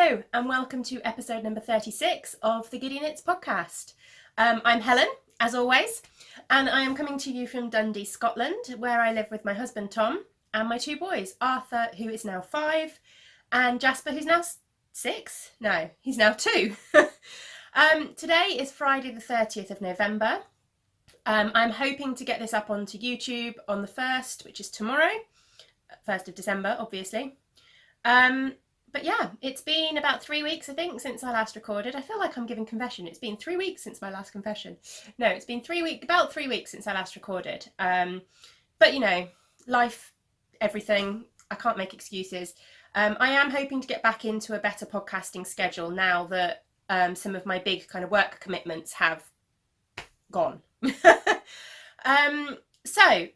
Hello and welcome to episode number 36 of the Giddy Knits podcast. I'm Helen, as always, and I am coming to you from Dundee, Scotland, where I live with my husband Tom and my two boys, Arthur, who is now 5, and Jasper, who's now 6? No, he's now 2. Today is Friday the 30th of November. I'm hoping to get this up onto YouTube on the 1st, which is tomorrow, 1st of December, obviously. But yeah, it's been about 3 weeks, I think, since I last recorded. I feel like I'm giving confession. It's been 3 weeks since my last confession. No, it's been about 3 weeks since I last recorded. But you know, life, everything, I can't make excuses. I am hoping to get back into a better podcasting schedule now that some of my big kind of work commitments have gone. So,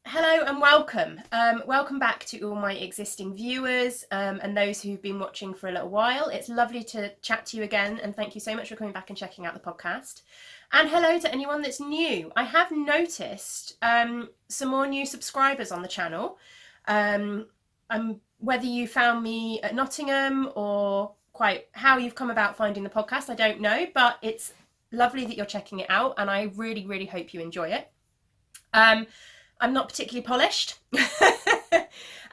hello and welcome. Welcome back to all my existing viewers and those who've been watching for a little while. It's lovely to chat to you again, and thank you so much for coming back and checking out the podcast. And hello to anyone that's new. I have noticed some more new subscribers on the channel. Whether you found me at Nottingham or quite how you've come about finding the podcast, I don't know, but it's lovely that you're checking it out, and I really, really hope you enjoy it. I'm not particularly polished,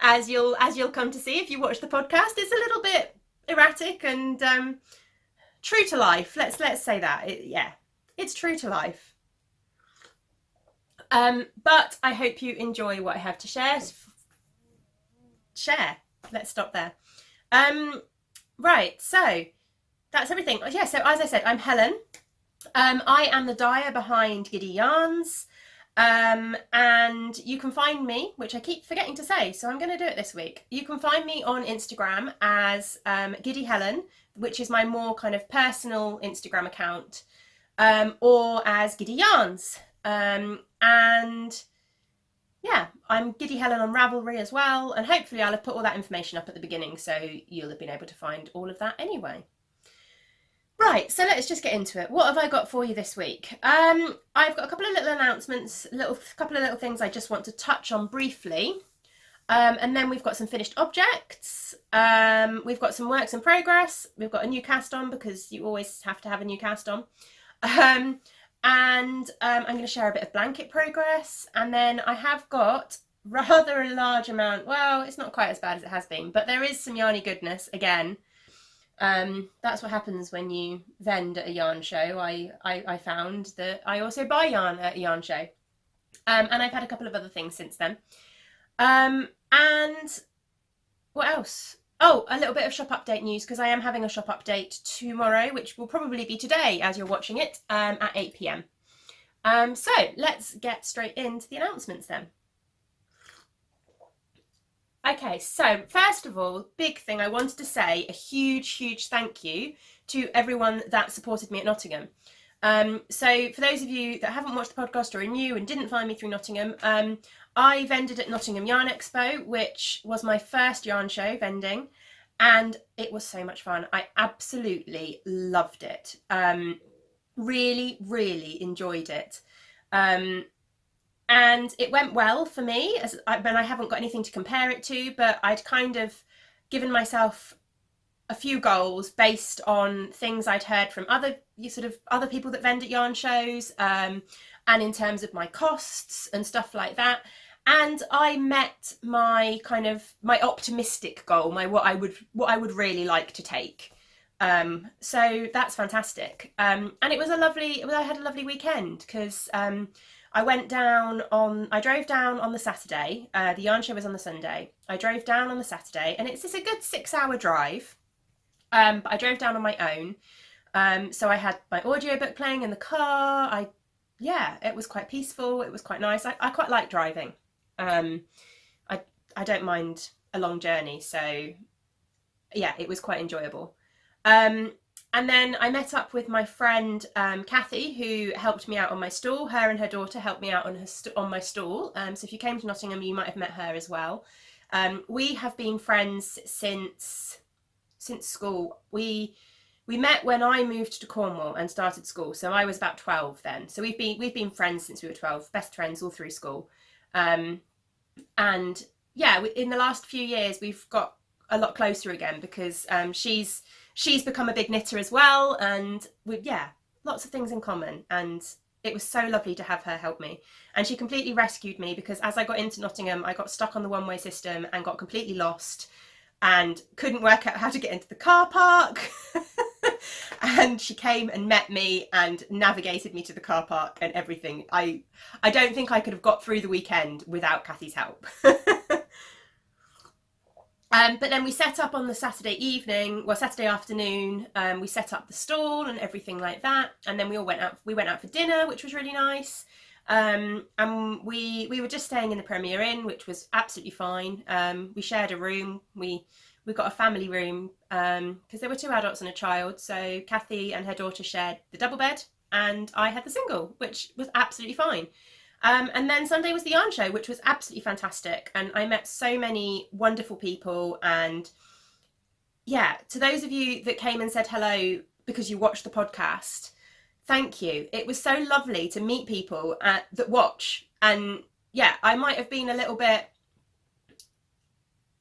as you'll come to see if you watch the podcast. It's a little bit erratic and true to life. Let's say that. It's true to life. But I hope you enjoy what I have to share. Let's stop there. Right. So that's everything. Yeah. So as I said, I'm Helen. I am the dyer behind Giddy Yarns. And you can find me, which I keep forgetting to say, so I'm going to do it this week. You can find me on Instagram as Giddy Helen, which is my more kind of personal Instagram account, or as Giddy Yarns. And yeah, I'm Giddy Helen on Ravelry as well, and hopefully I'll have put all that information up at the beginning, so you'll have been able to find all of that anyway. Right, so let's just get into it. What have I got for you this week? I've got a couple of little announcements, couple of little things I just want to touch on briefly. And then we've got some finished objects. We've got some works in progress. We've got a new cast on because you always have to have a new cast on. And I'm going to share a bit of blanket progress. And then I have got rather a large amount. Well, it's not quite as bad as it has been, but there is some yarny goodness again. That's what happens when you vend at a yarn show. I found that I also buy yarn at a yarn show. And I've had a couple of other things since then. And what else? Oh, a little bit of shop update news, because I am having a shop update tomorrow, which will probably be today as you're watching it, at 8 p.m. So let's get straight into the announcements then. Okay, so first of all, big thing, I wanted to say a huge thank you to everyone that supported me at Nottingham. So for those of you that haven't watched the podcast or are new and didn't find me through Nottingham, I vended at Nottingham Yarn Expo, which was my first yarn show vending, and it was so much fun. I absolutely loved it. Really enjoyed it. And it went well for me, and I haven't got anything to compare it to, but I'd kind of given myself a few goals based on things I'd heard from other people that vend at yarn shows, and in terms of my costs and stuff like that. And I met my optimistic goal, what I would really like to take. So that's fantastic. And it was I had a lovely weekend because I drove down on the Saturday. The yarn show was on the Sunday. I drove down on the Saturday, and it's a good 6-hour drive. But I drove down on my own. So I had my audiobook playing in the car. It was quite peaceful. It was quite nice. I quite like driving. I don't mind a long journey. So yeah, it was quite enjoyable. And then I met up with my friend Kathy, who helped me out on my stall. Her and her daughter helped me out on my stall. So if you came to Nottingham, you might have met her as well. We have been friends since school. We met when I moved to Cornwall and started school. So I was about 12 then. So we've been friends since we were 12, best friends all through school. And yeah, in the last few years, we've got a lot closer again, because she's become a big knitter as well, and lots of things in common, and it was so lovely to have her help me. And she completely rescued me, because as I got into Nottingham, I got stuck on the one-way system and got completely lost and couldn't work out how to get into the car park. And she came and met me and navigated me to the car park and everything. I don't think I could have got through the weekend without Kathy's help. But then we set up on the Saturday afternoon. We set up the stall and everything like that, and then we went out for dinner, which was really nice. And we were just staying in the Premier Inn, which was absolutely fine. We shared a room. We got a family room because there were 2 adults and a child. So Kathy and her daughter shared the double bed, and I had the single, which was absolutely fine. And then Sunday was the yarn show, which was absolutely fantastic. And I met so many wonderful people. And yeah, to those of you that came and said hello because you watched the podcast, thank you. It was so lovely to meet people that watch. And yeah, I might have been a little bit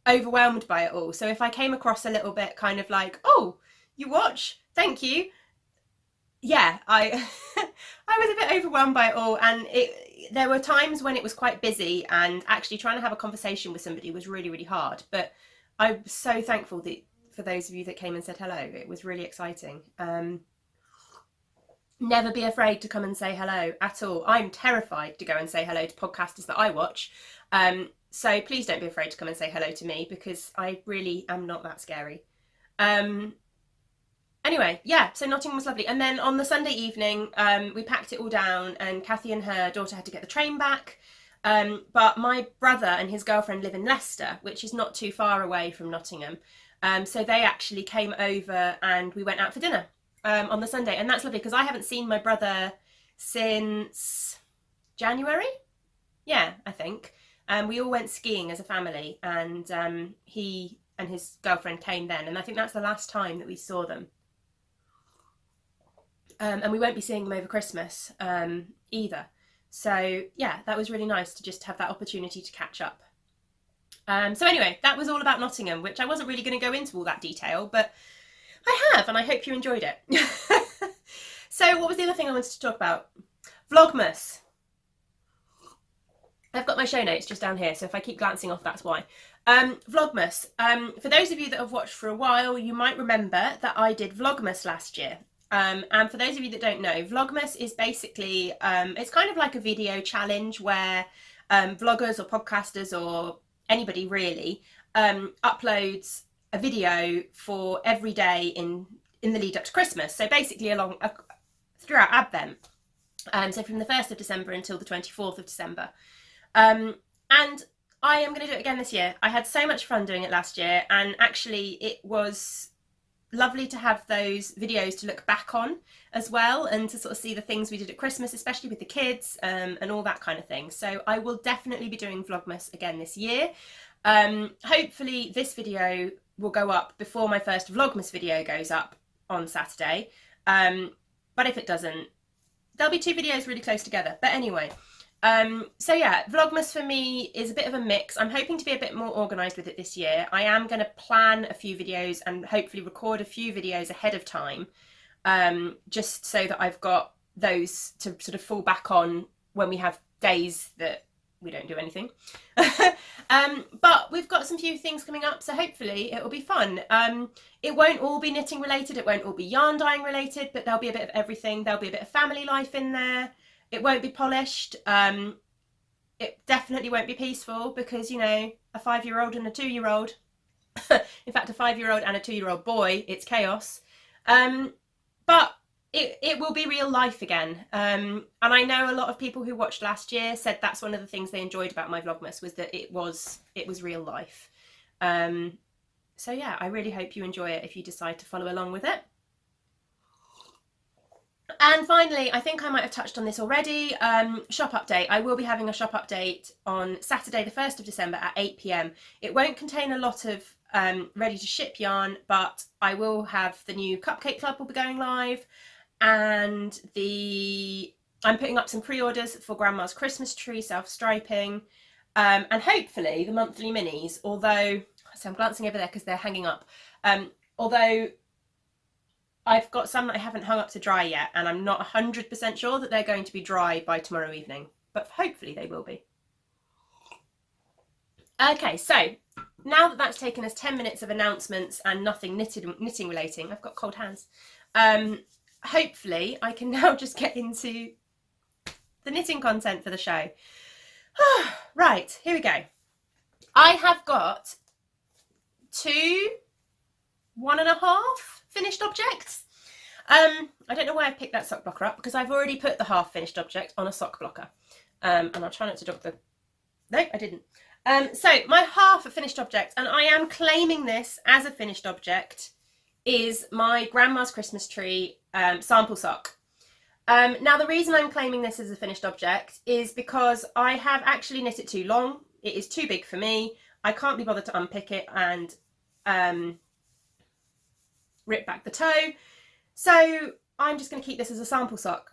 overwhelmed by it all. So if I came across a little bit kind of like, oh, you watch, thank you. Yeah, I was a bit overwhelmed by it all, and there were times when it was quite busy, and actually trying to have a conversation with somebody was really, really hard. But I'm so thankful for those of you that came and said hello. It was really exciting. Never be afraid to come and say hello at all. I'm terrified to go and say hello to podcasters that I watch. So please don't be afraid to come and say hello to me, because I really am not that scary. Anyway, yeah, so Nottingham was lovely. And then on the Sunday evening, we packed it all down, and Kathy and her daughter had to get the train back. But my brother and his girlfriend live in Leicester, which is not too far away from Nottingham. So they actually came over and we went out for dinner on the Sunday. And that's lovely, because I haven't seen my brother since January. Yeah, I think. We all went skiing as a family, and he and his girlfriend came then. And I think that's the last time that we saw them. And we won't be seeing them over Christmas either. So yeah, that was really nice to just have that opportunity to catch up. So anyway, that was all about Nottingham, which I wasn't really going to go into all that detail, but I have, and I hope you enjoyed it. So what was the other thing I wanted to talk about? Vlogmas. I've got my show notes just down here, so if I keep glancing off, that's why. Vlogmas. For those of you that have watched for a while, you might remember that I did Vlogmas last year. And for those of you that don't know, Vlogmas is basically, it's kind of like a video challenge where vloggers or podcasters or anybody really uploads a video for every day in the lead up to Christmas. So basically throughout Advent. So from the 1st of December until the 24th of December. And I am going to do it again this year. I had so much fun doing it last year, and actually it was lovely to have those videos to look back on as well, and to sort of see the things we did at Christmas, especially with the kids, and all that kind of thing. So I will definitely be doing Vlogmas again this year. Hopefully this video will go up before my first Vlogmas video goes up on Saturday. But if it doesn't, there'll be 2 videos really close together. But anyway, so yeah, Vlogmas for me is a bit of a mix. I'm hoping to be a bit more organised with it this year. I am going to plan a few videos and hopefully record a few videos ahead of time, just so that I've got those to sort of fall back on when we have days that we don't do anything. But we've got some few things coming up, so hopefully it will be fun. It won't all be knitting related, it won't all be yarn dyeing related, but there'll be a bit of everything. There'll be a bit of family life in there. It won't be polished. It definitely won't be peaceful, because, you know, a 5-year-old and a 2-year-old, in fact a 5-year-old and a 2-year-old boy, it's chaos. But it will be real life again. And I know a lot of people who watched last year said that's one of the things they enjoyed about my Vlogmas, was that it was real life. So yeah, I really hope you enjoy it if you decide to follow along with it. And finally, I think I might have touched on this already, shop update. I will be having a shop update on Saturday the 1st of December at 8 p.m. It won't contain a lot of ready to ship yarn, but I will have the new Cupcake Club will be going live, and I'm putting up some pre-orders for Grandma's Christmas tree self-striping, and hopefully the monthly minis, although So I'm glancing over there because they're hanging up. Although I've got some that I haven't hung up to dry yet, and I'm not 100% sure that they're going to be dry by tomorrow evening, but hopefully they will be. Okay, so now that that's taken us 10 minutes of announcements and nothing knitting relating, I've got cold hands. Hopefully I can now just get into the knitting content for the show. Right, here we go. I have got 2, 1.5 finished objects. I don't know why I picked that sock blocker up, because I've already put the half finished object on a sock blocker. And I'll try not to drop the... No, I didn't. So my half a finished object, and I am claiming this as a finished object, is my Grandma's Christmas Tree sample sock. Now the reason I'm claiming this as a finished object is because I have actually knit it too long. It is too big for me. I can't be bothered to unpick it and rip back the toe. So I'm just going to keep this as a sample sock.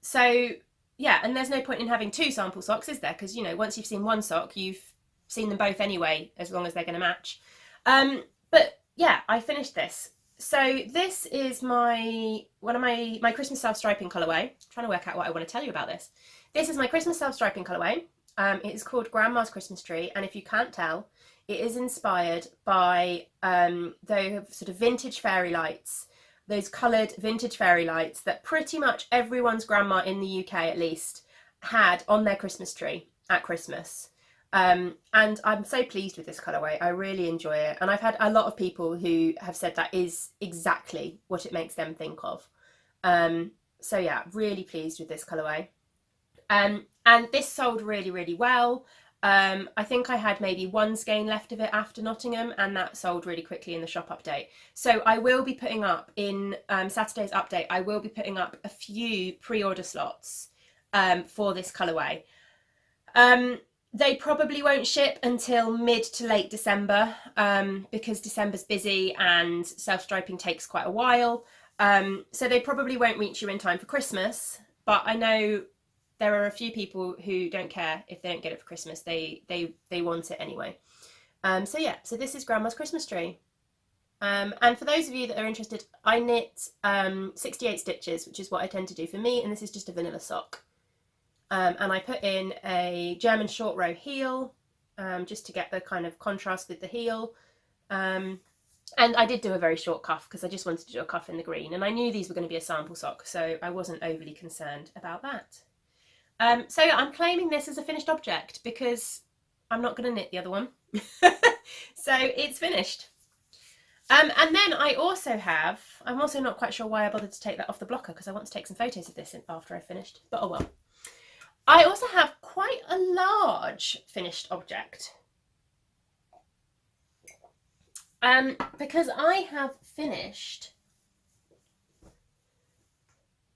So yeah, and there's no point in having 2 sample socks, is there? Because, you know, once you've seen one sock, you've seen them both anyway, as long as they're going to match. But yeah, I finished this. So this is one of my Christmas self-striping colourway. I'm trying to work out what I want to tell you about this. This is my Christmas self-striping colourway. It is called Grandma's Christmas Tree, and if you can't tell, it is inspired by those sort of vintage fairy lights, those coloured vintage fairy lights that pretty much everyone's grandma in the UK at least had on their Christmas tree at Christmas. And I'm so pleased with this colourway. I really enjoy it, and I've had a lot of people who have said that is exactly what it makes them think of. So yeah, really pleased with this colourway. And this sold really, really well. I think I had maybe 1 skein left of it after Nottingham, and that sold really quickly in the shop update. So I will be putting up in Saturday's update, I will be putting up a few pre-order slots for this colourway. They probably won't ship until mid to late December because December's busy and self-striping takes quite a while. So they probably won't reach you in time for Christmas, but I know there are a few people who don't care if they don't get it for Christmas. They want it anyway. So yeah, so this is Grandma's Christmas Tree. And for those of you that are interested, I knit 68 stitches, which is what I tend to do for me, and this is just a vanilla sock. And I put in a German short row heel, just to get the kind of contrast with the heel. And I did do a very short cuff because I just wanted to do a cuff in the green, and I knew these were going to be a sample sock, so I wasn't overly concerned about that. So I'm claiming this as a finished object because I'm not going to knit the other one. So it's finished. And then I also have, I'm also not quite sure why I bothered to take that off the blocker, because I want to take some photos of this after I finished, but oh well. I also have quite a large finished object. Because I have finished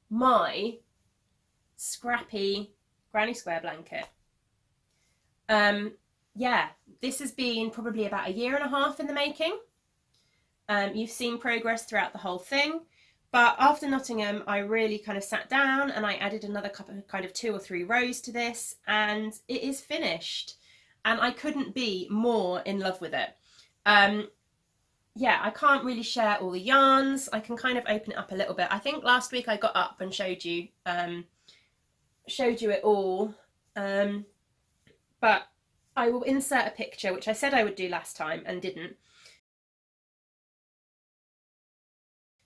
my scrappy granny square blanket. Yeah, this has been probably about 1.5 years in the making. You've seen progress throughout the whole thing, but after Nottingham I really kind of sat down and I added another couple of kind of 2 or 3 rows to this, and it is finished, and I couldn't be more in love with it. Yeah, I can't really share all the yarns. I can kind of open it up a little bit. I think last week I got up and showed you it all, but I will insert a picture, which I said I would do last time and didn't.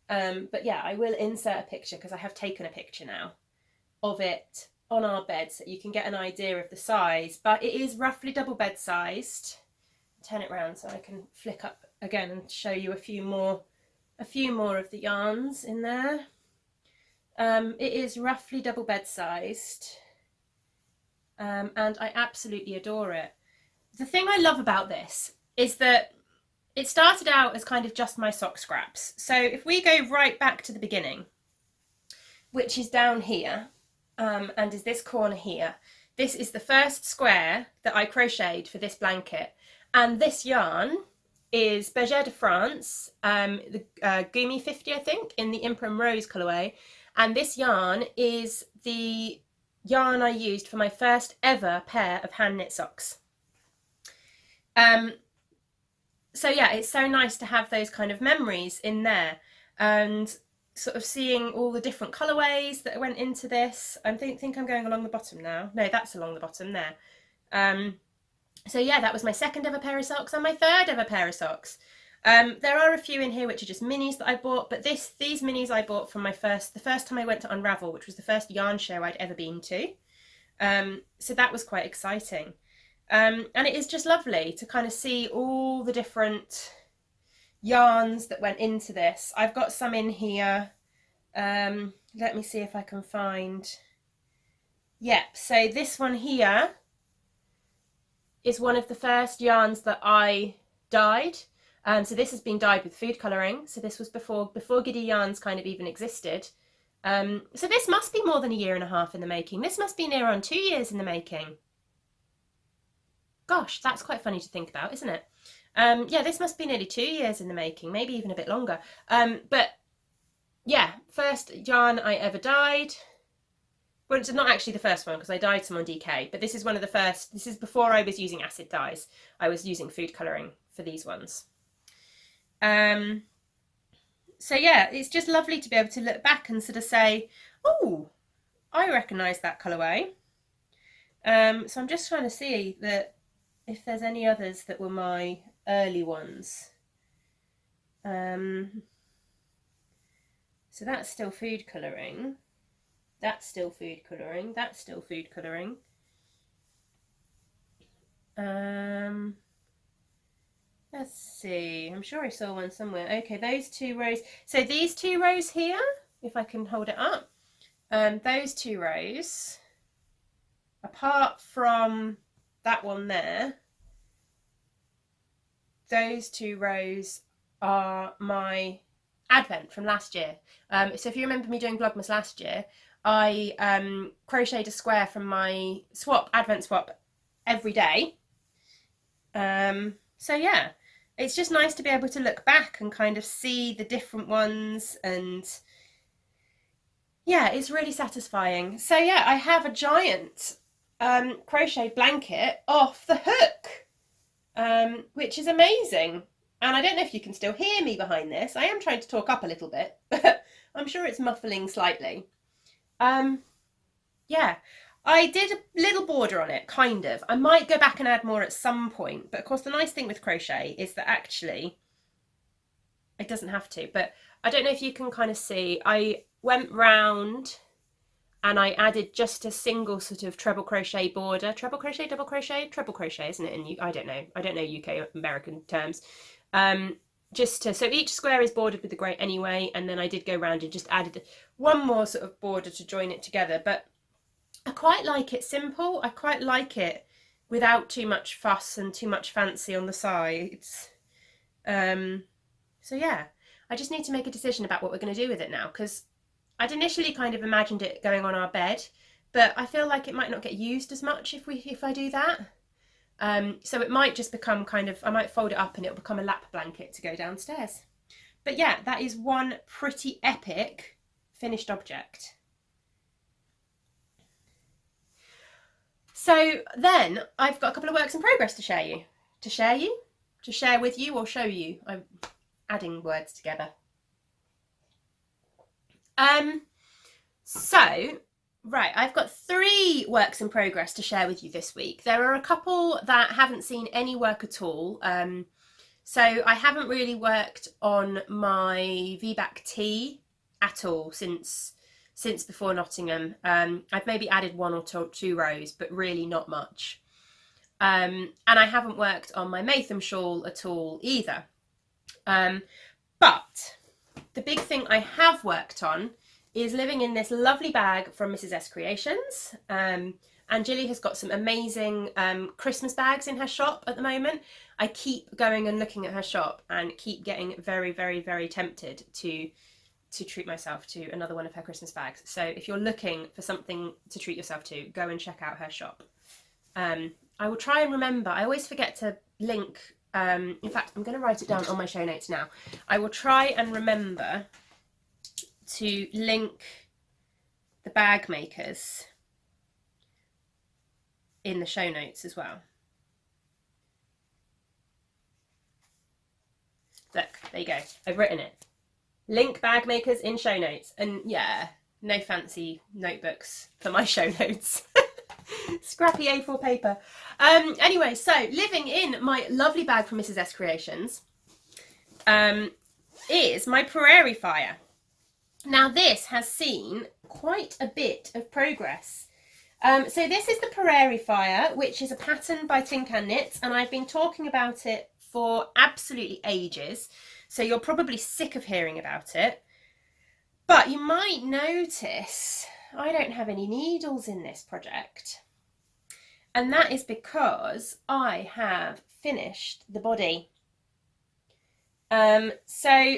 But yeah, I will insert a picture because I have taken a picture now of it on our bed so you can get an idea of the size, but it is roughly double bed sized. Turn it around so I can flick up again and show you a few more of the yarns in there. It is roughly double bed sized, and I absolutely adore it. The thing I love about this is that it started out as kind of just my sock scraps. So if we go right back to the beginning, which is down here, and is this corner here, this is the first square that I crocheted for this blanket. And this yarn is Bergère de France, the Gumi 50, I think, in the Imprim Rose colourway. And this yarn is the yarn I used for my first ever pair of hand knit socks. So yeah, it's so nice to have those kind of memories in there, and sort of seeing all the different colourways that went into this. I think I'm going along the bottom now. No, that's along the bottom there. So yeah, that was my second ever pair of socks and my third ever pair of socks. There are a few in here which are just minis that I bought, but these minis I bought from the first time I went to Unravel, which was the first yarn show I'd ever been to. So that was quite exciting. And it is just lovely to kind of see all the different yarns that went into this. I've got some in here. Let me see if I can find. Yep, so this one here is one of the first yarns that I dyed. So this has been dyed with food colouring. So this was before Giddy yarns kind of even existed. So this must be more than a year and a half in the making. This must be near on 2 years in the making. Gosh, that's quite funny to think about, isn't it? Yeah, this must be nearly 2 years in the making, maybe even a bit longer. But yeah, first yarn I ever dyed. Well, it's not actually the first one because I dyed some on DK, but this is one of the first. This is before I was using acid dyes. I was using food colouring for these ones. So yeah, it's just lovely to be able to look back and sort of say, oh, I recognise that colourway. So I'm just trying to see that if there's any others that were my early ones. So that's still food colouring. That's still food colouring. That's still food colouring. Let's see. I'm sure I saw one somewhere. Okay, those 2 rows. So these 2 rows here, if I can hold it up, those 2 rows, apart from that one there, those 2 rows are my Advent from last year. So if you remember me doing Vlogmas last year, I crocheted a square from my Advent swap every day. So yeah, it's just nice to be able to look back and kind of see the different ones, and yeah, it's really satisfying. So yeah, I have a giant crochet blanket off the hook, which is amazing. And I don't know if you can still hear me behind this. I am trying to talk up a little bit, but I'm sure it's muffling slightly. Yeah, I did a little border on it, kind of. I might go back and add more at some point, but of course the nice thing with crochet is that actually it doesn't have to, but I don't know if you can kind of see, I went round and I added just a single sort of treble crochet border. Treble crochet, double crochet, treble crochet, isn't it? I don't know UK American terms. So each square is bordered with the grey anyway, and then I did go around and just added one more sort of border to join it together. But I quite like it simple. I quite like it without too much fuss and too much fancy on the sides. So yeah, I just need to make a decision about what we're going to do with it now, because I'd initially kind of imagined it going on our bed, but I feel like it might not get used as much if I do that. So it might just become kind of, I might fold it up and it'll become a lap blanket to go downstairs. But yeah, that is one pretty epic finished object. So then I've got a couple of works in progress to share with you or show you. I'm adding words together. Right, I've got 3 works in progress to share with you this week. There are a couple that haven't seen any work at all. So I haven't really worked on my V-back tee at all since before Nottingham. I've maybe added 1 or 2 rows, but really not much. And I haven't worked on my Maytham shawl at all either. But the big thing I have worked on is living in this lovely bag from Mrs. S Creations. And Jilly has got some amazing Christmas bags in her shop at the moment. I keep going and looking at her shop and keep getting very, very, very tempted to treat myself to another one of her Christmas bags. So if you're looking for something to treat yourself to, go and check out her shop. I will try and remember. I always forget to link. In fact, I'm going to write it down on my show notes now. I will try and remember to link the bag makers in the show notes as well. Look, there you go. I've written it. Link bag makers in show notes. And yeah, no fancy notebooks for my show notes. Scrappy A4 paper. Anyway, so living in my lovely bag from Mrs. S Creations is my Prairie Fire. Now this has seen quite a bit of progress. So this is the Prairie Fire, which is a pattern by Knits, and I've been talking about it for absolutely ages. So you're probably sick of hearing about it. But you might notice I don't have any needles in this project. And that is because I have finished the body. So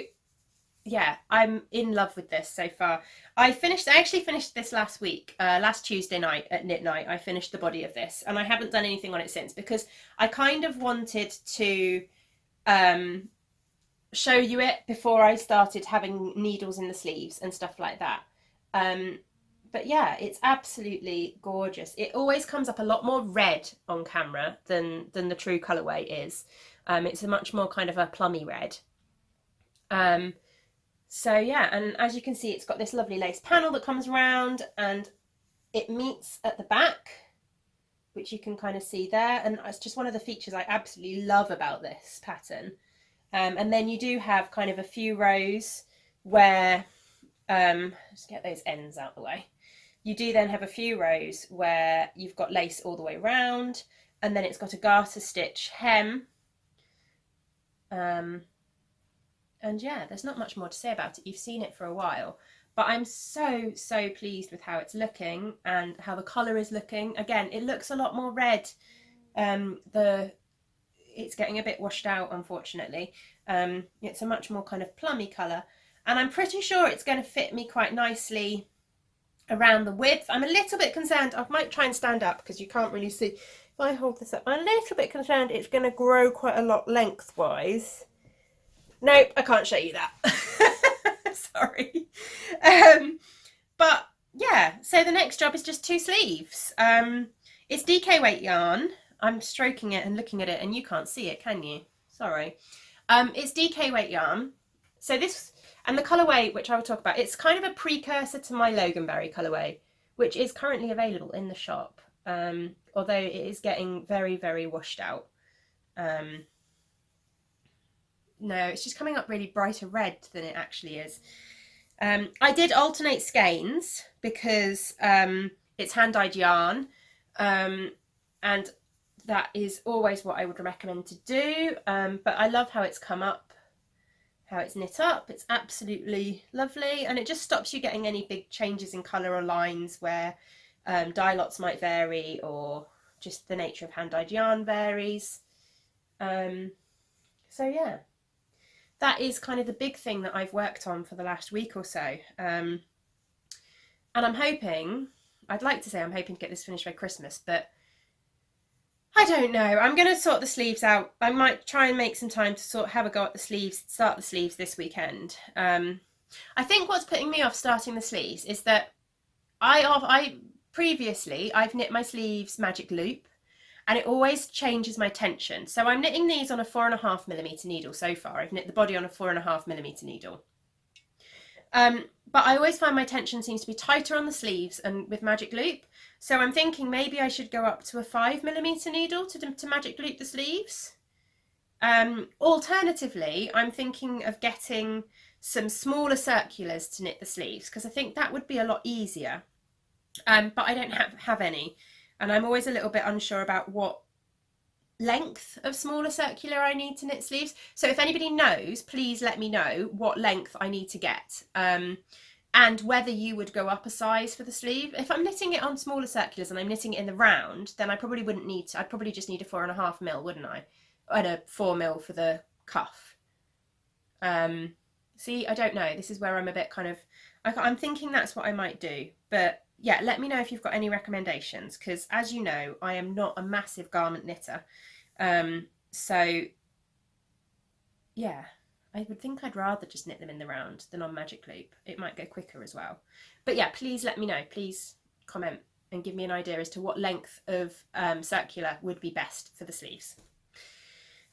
yeah, I'm in love with this so far. I actually finished this last week, last Tuesday night at knit night. I finished the body of this, and I haven't done anything on it since because I kind of wanted to show you it before I started having needles in the sleeves and stuff like that. But yeah, it's absolutely gorgeous. It always comes up a lot more red on camera than the true colourway is. It's a much more kind of a plummy red. So yeah, and as you can see, it's got this lovely lace panel that comes around, and it meets at the back, which you can kind of see there. And it's just one of the features I absolutely love about this pattern. And then you do have kind of a few rows where, just get those ends out the way. You do then have a few rows where you've got lace all the way around, and then it's got a garter stitch hem. And yeah, there's not much more to say about it. You've seen it for a while, but I'm so pleased with how it's looking and how the colour is looking. Again, it looks a lot more red. It's getting a bit washed out, unfortunately. It's a much more kind of plummy colour, and I'm pretty sure it's going to fit me quite nicely around the width. I'm a little bit concerned. I might try and stand up because you can't really see. If I hold this up, I'm a little bit concerned it's going to grow quite a lot lengthwise. Nope, I can't show you that. Sorry. But yeah, so the next job is just 2 sleeves. It's DK weight yarn. I'm stroking it and looking at it, and you can't see it, can you? Sorry. It's DK weight yarn. So this, and the colourway, which I will talk about, it's kind of a precursor to my Loganberry colourway, which is currently available in the shop, although it is getting very washed out. No, it's just coming up really brighter red than it actually is. I did alternate skeins because it's hand-dyed yarn, and that is always what I would recommend to do. But I love how it's come up, how it's knit up. It's absolutely lovely, and it just stops you getting any big changes in colour or lines where dye lots might vary, or just the nature of hand-dyed yarn varies. So yeah. That is kind of the big thing that I've worked on for the last week or so. And I'm hoping, I'd like to say I'm hoping to get this finished by Christmas, but I don't know. I'm going to sort the sleeves out. I might try and make some time to have a go at the sleeves, start the sleeves this weekend. I think what's putting me off starting the sleeves is that previously I've knit my sleeves magic loop, and it always changes my tension. So I'm knitting these on a 4.5mm needle so far. I've knit the body on a 4.5mm needle. But I always find my tension seems to be tighter on the sleeves and with magic loop. So I'm thinking maybe I should go up to a 5mm needle to magic loop the sleeves. Alternatively, I'm thinking of getting some smaller circulars to knit the sleeves, because I think that would be a lot easier. But I don't have any. And I'm always a little bit unsure about what length of smaller circular I need to knit sleeves. So if anybody knows, please let me know what length I need to get, and whether you would go up a size for the sleeve. If I'm knitting it on smaller circulars and I'm knitting it in the round, then I probably wouldn't need to. I'd probably just need a 4.5mm, wouldn't I? And a 4mm for the cuff. See, I don't know. This is where I'm a bit kind of, I'm thinking that's what I might do. But yeah, let me know if you've got any recommendations, because as you know, I am not a massive garment knitter. So yeah, I would think I'd rather just knit them in the round than on magic loop. It might go quicker as well. But yeah, please let me know. Please comment and give me an idea as to what length of circular would be best for the sleeves.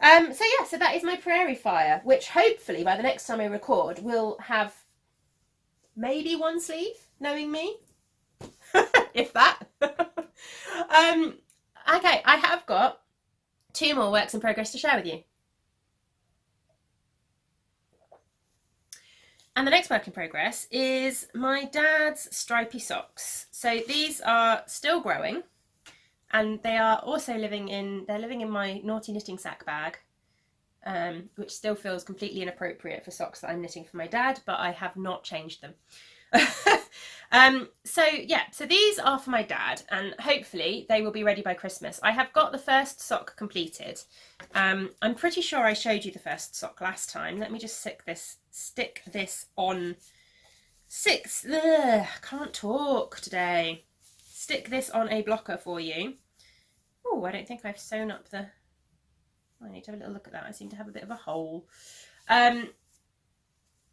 So yeah, so that is my prairie fire, which hopefully by the next time I record will have maybe one sleeve, knowing me, if that. Okay, I have got 2 more works in progress to share with you. And the next work in progress is my dad's stripy socks. So these are still growing, and they are also living in my naughty knitting sack bag, which still feels completely inappropriate for socks that I'm knitting for my dad, but I have not changed them. So these are for my dad, and hopefully they will be ready by Christmas. I have got the first sock completed. I'm pretty sure I showed you the first sock last time. Let me just stick this on. Can't talk today. Stick this on a blocker for you. Oh, I don't think I've sewn up the... I need to have a little look at that. I seem to have a bit of a hole.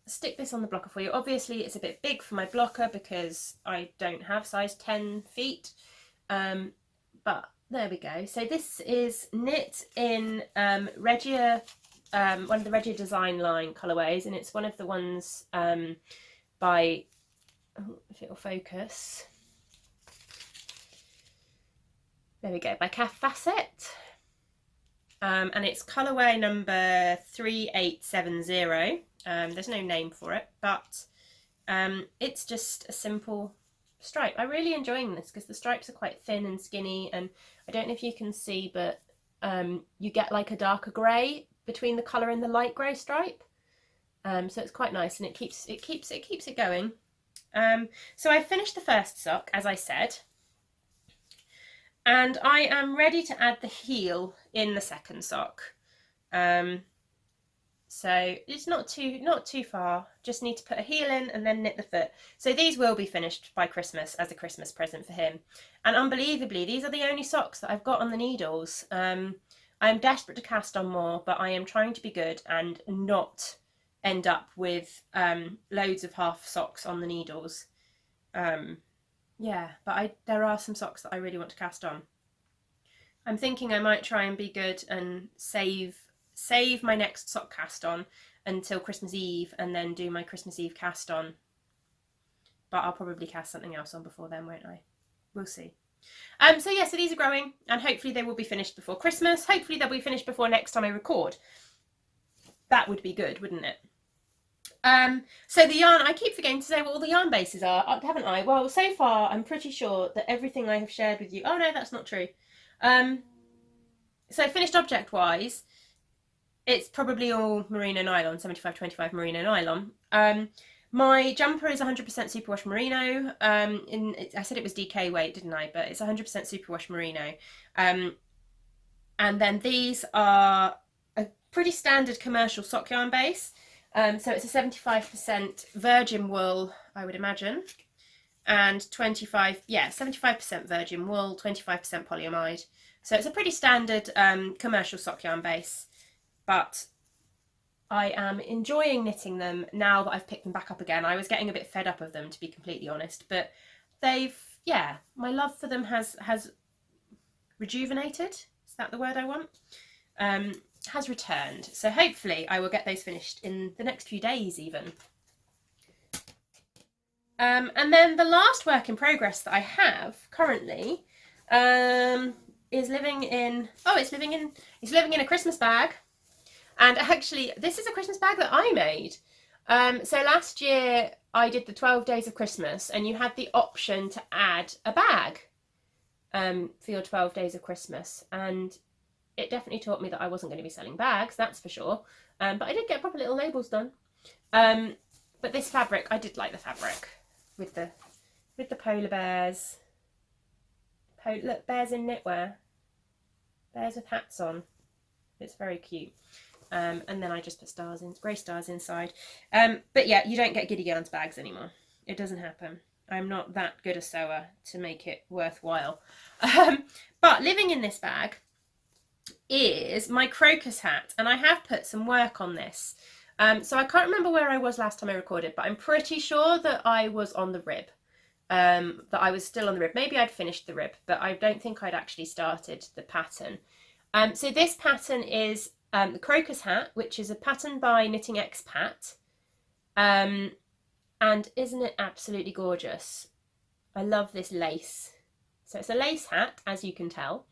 Stick this on the blocker for you. Obviously it's a bit big for my blocker because I don't have size 10 feet, but there we go. So this is knit in Regia, one of the Regia Design line colourways, and it's one of the ones by, if it'll focus, there we go, by Calf Facet, and it's colourway number 3870. There's no name for it, but it's just a simple stripe. I'm really enjoying this because the stripes are quite thin and skinny, and I don't know if you can see, but you get like a darker grey between the colour and the light grey stripe. So it's quite nice, and it keeps it going. So I finished the first sock, as I said, and I am ready to add the heel in the second sock. So it's not too far, just need to put a heel in and then knit the foot. So these will be finished by Christmas as a Christmas present for him. And unbelievably, these are the only socks that I've got on the needles. I'm desperate to cast on more, but I am trying to be good and not end up with loads of half socks on the needles. Yeah, but there are some socks that I really want to cast on. I'm thinking I might try and be good and save my next sock cast on until Christmas Eve, and then do my Christmas Eve cast on. But I'll probably cast something else on before then, won't I? We'll see. So these are growing, and hopefully they will be finished before Christmas. Hopefully they'll be finished before next time I record. That would be good, wouldn't it? So the yarn, I keep forgetting to say what all the yarn bases are, haven't I? Well, so far I'm pretty sure that everything I have shared with you... Oh no, that's not true. So finished object wise, it's probably all merino nylon, 75-25 merino nylon. My jumper is 100% superwash merino. I said it was DK weight, didn't I? But it's 100% superwash merino. And then these are a pretty standard commercial sock yarn base. So it's a 75% virgin wool, I would imagine, and 75% virgin wool, 25% polyamide. So it's a pretty standard commercial sock yarn base. But I am enjoying knitting them now that I've picked them back up again. I was getting a bit fed up of them, to be completely honest, but my love for them has rejuvenated. Is that the word I want? Has returned. So hopefully I will get those finished in the next few days even. And then the last work in progress that I have currently is living in a Christmas bag. And actually, this is a Christmas bag that I made. So last year I did the 12 days of Christmas, and you had the option to add a bag for your 12 days of Christmas. And it definitely taught me that I wasn't going to be selling bags, that's for sure. But I did get proper little labels done. But this fabric, I did like the fabric with the polar bears. Look, bears in knitwear. Bears with hats on. It's very cute. And then I just put grey stars inside. But yeah, you don't get Giddy Yarns bags anymore. It doesn't happen. I'm not that good a sewer to make it worthwhile. But living in this bag is my crocus hat, and I have put some work on this. So I can't remember where I was last time I recorded, but I'm pretty sure that I was on the rib. That I was still on the rib. Maybe I'd finished the rib, but I don't think I'd actually started the pattern. So this pattern is the crocus hat, which is a pattern by Knitting Expat. And isn't it absolutely gorgeous? I love this lace. So it's a lace hat, as you can tell.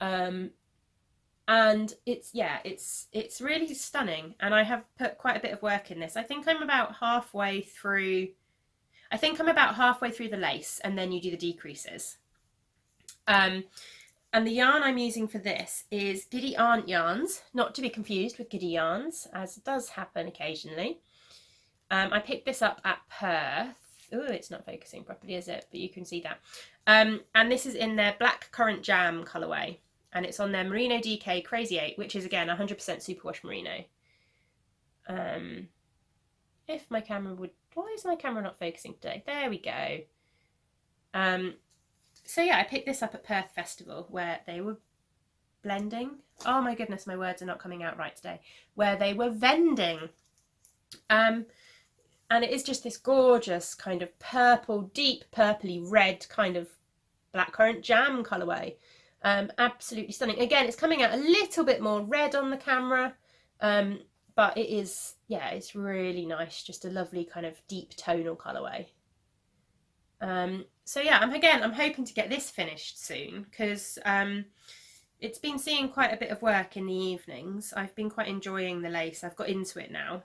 And it's really stunning, and I have put quite a bit of work in this. I think I'm about halfway through the lace, and then you do the decreases. And the yarn I'm using for this is Giddy Aunt yarns, not to be confused with Giddy yarns, as does happen occasionally. I picked this up at Perth. Oh, it's not focusing properly, is it? But you can see that. And this is in their Black Currant Jam colourway. And it's on their Merino DK Crazy 8, which is, again, 100% superwash merino. If my camera would... Why is my camera not focusing today? There we go. So, yeah, I picked this up at Perth Festival, where they were blending. Oh, my goodness, my words are not coming out right today. Where they were vending. And it is just this gorgeous kind of purple, deep purpley red kind of blackcurrant jam colourway. Absolutely stunning. Again, it's coming out a little bit more red on the camera, but it is, yeah, it's really nice. Just a lovely kind of deep tonal colourway. So yeah, I'm hoping to get this finished soon, because it's been seeing quite a bit of work in the evenings. I've been quite enjoying the lace. I've got into it now.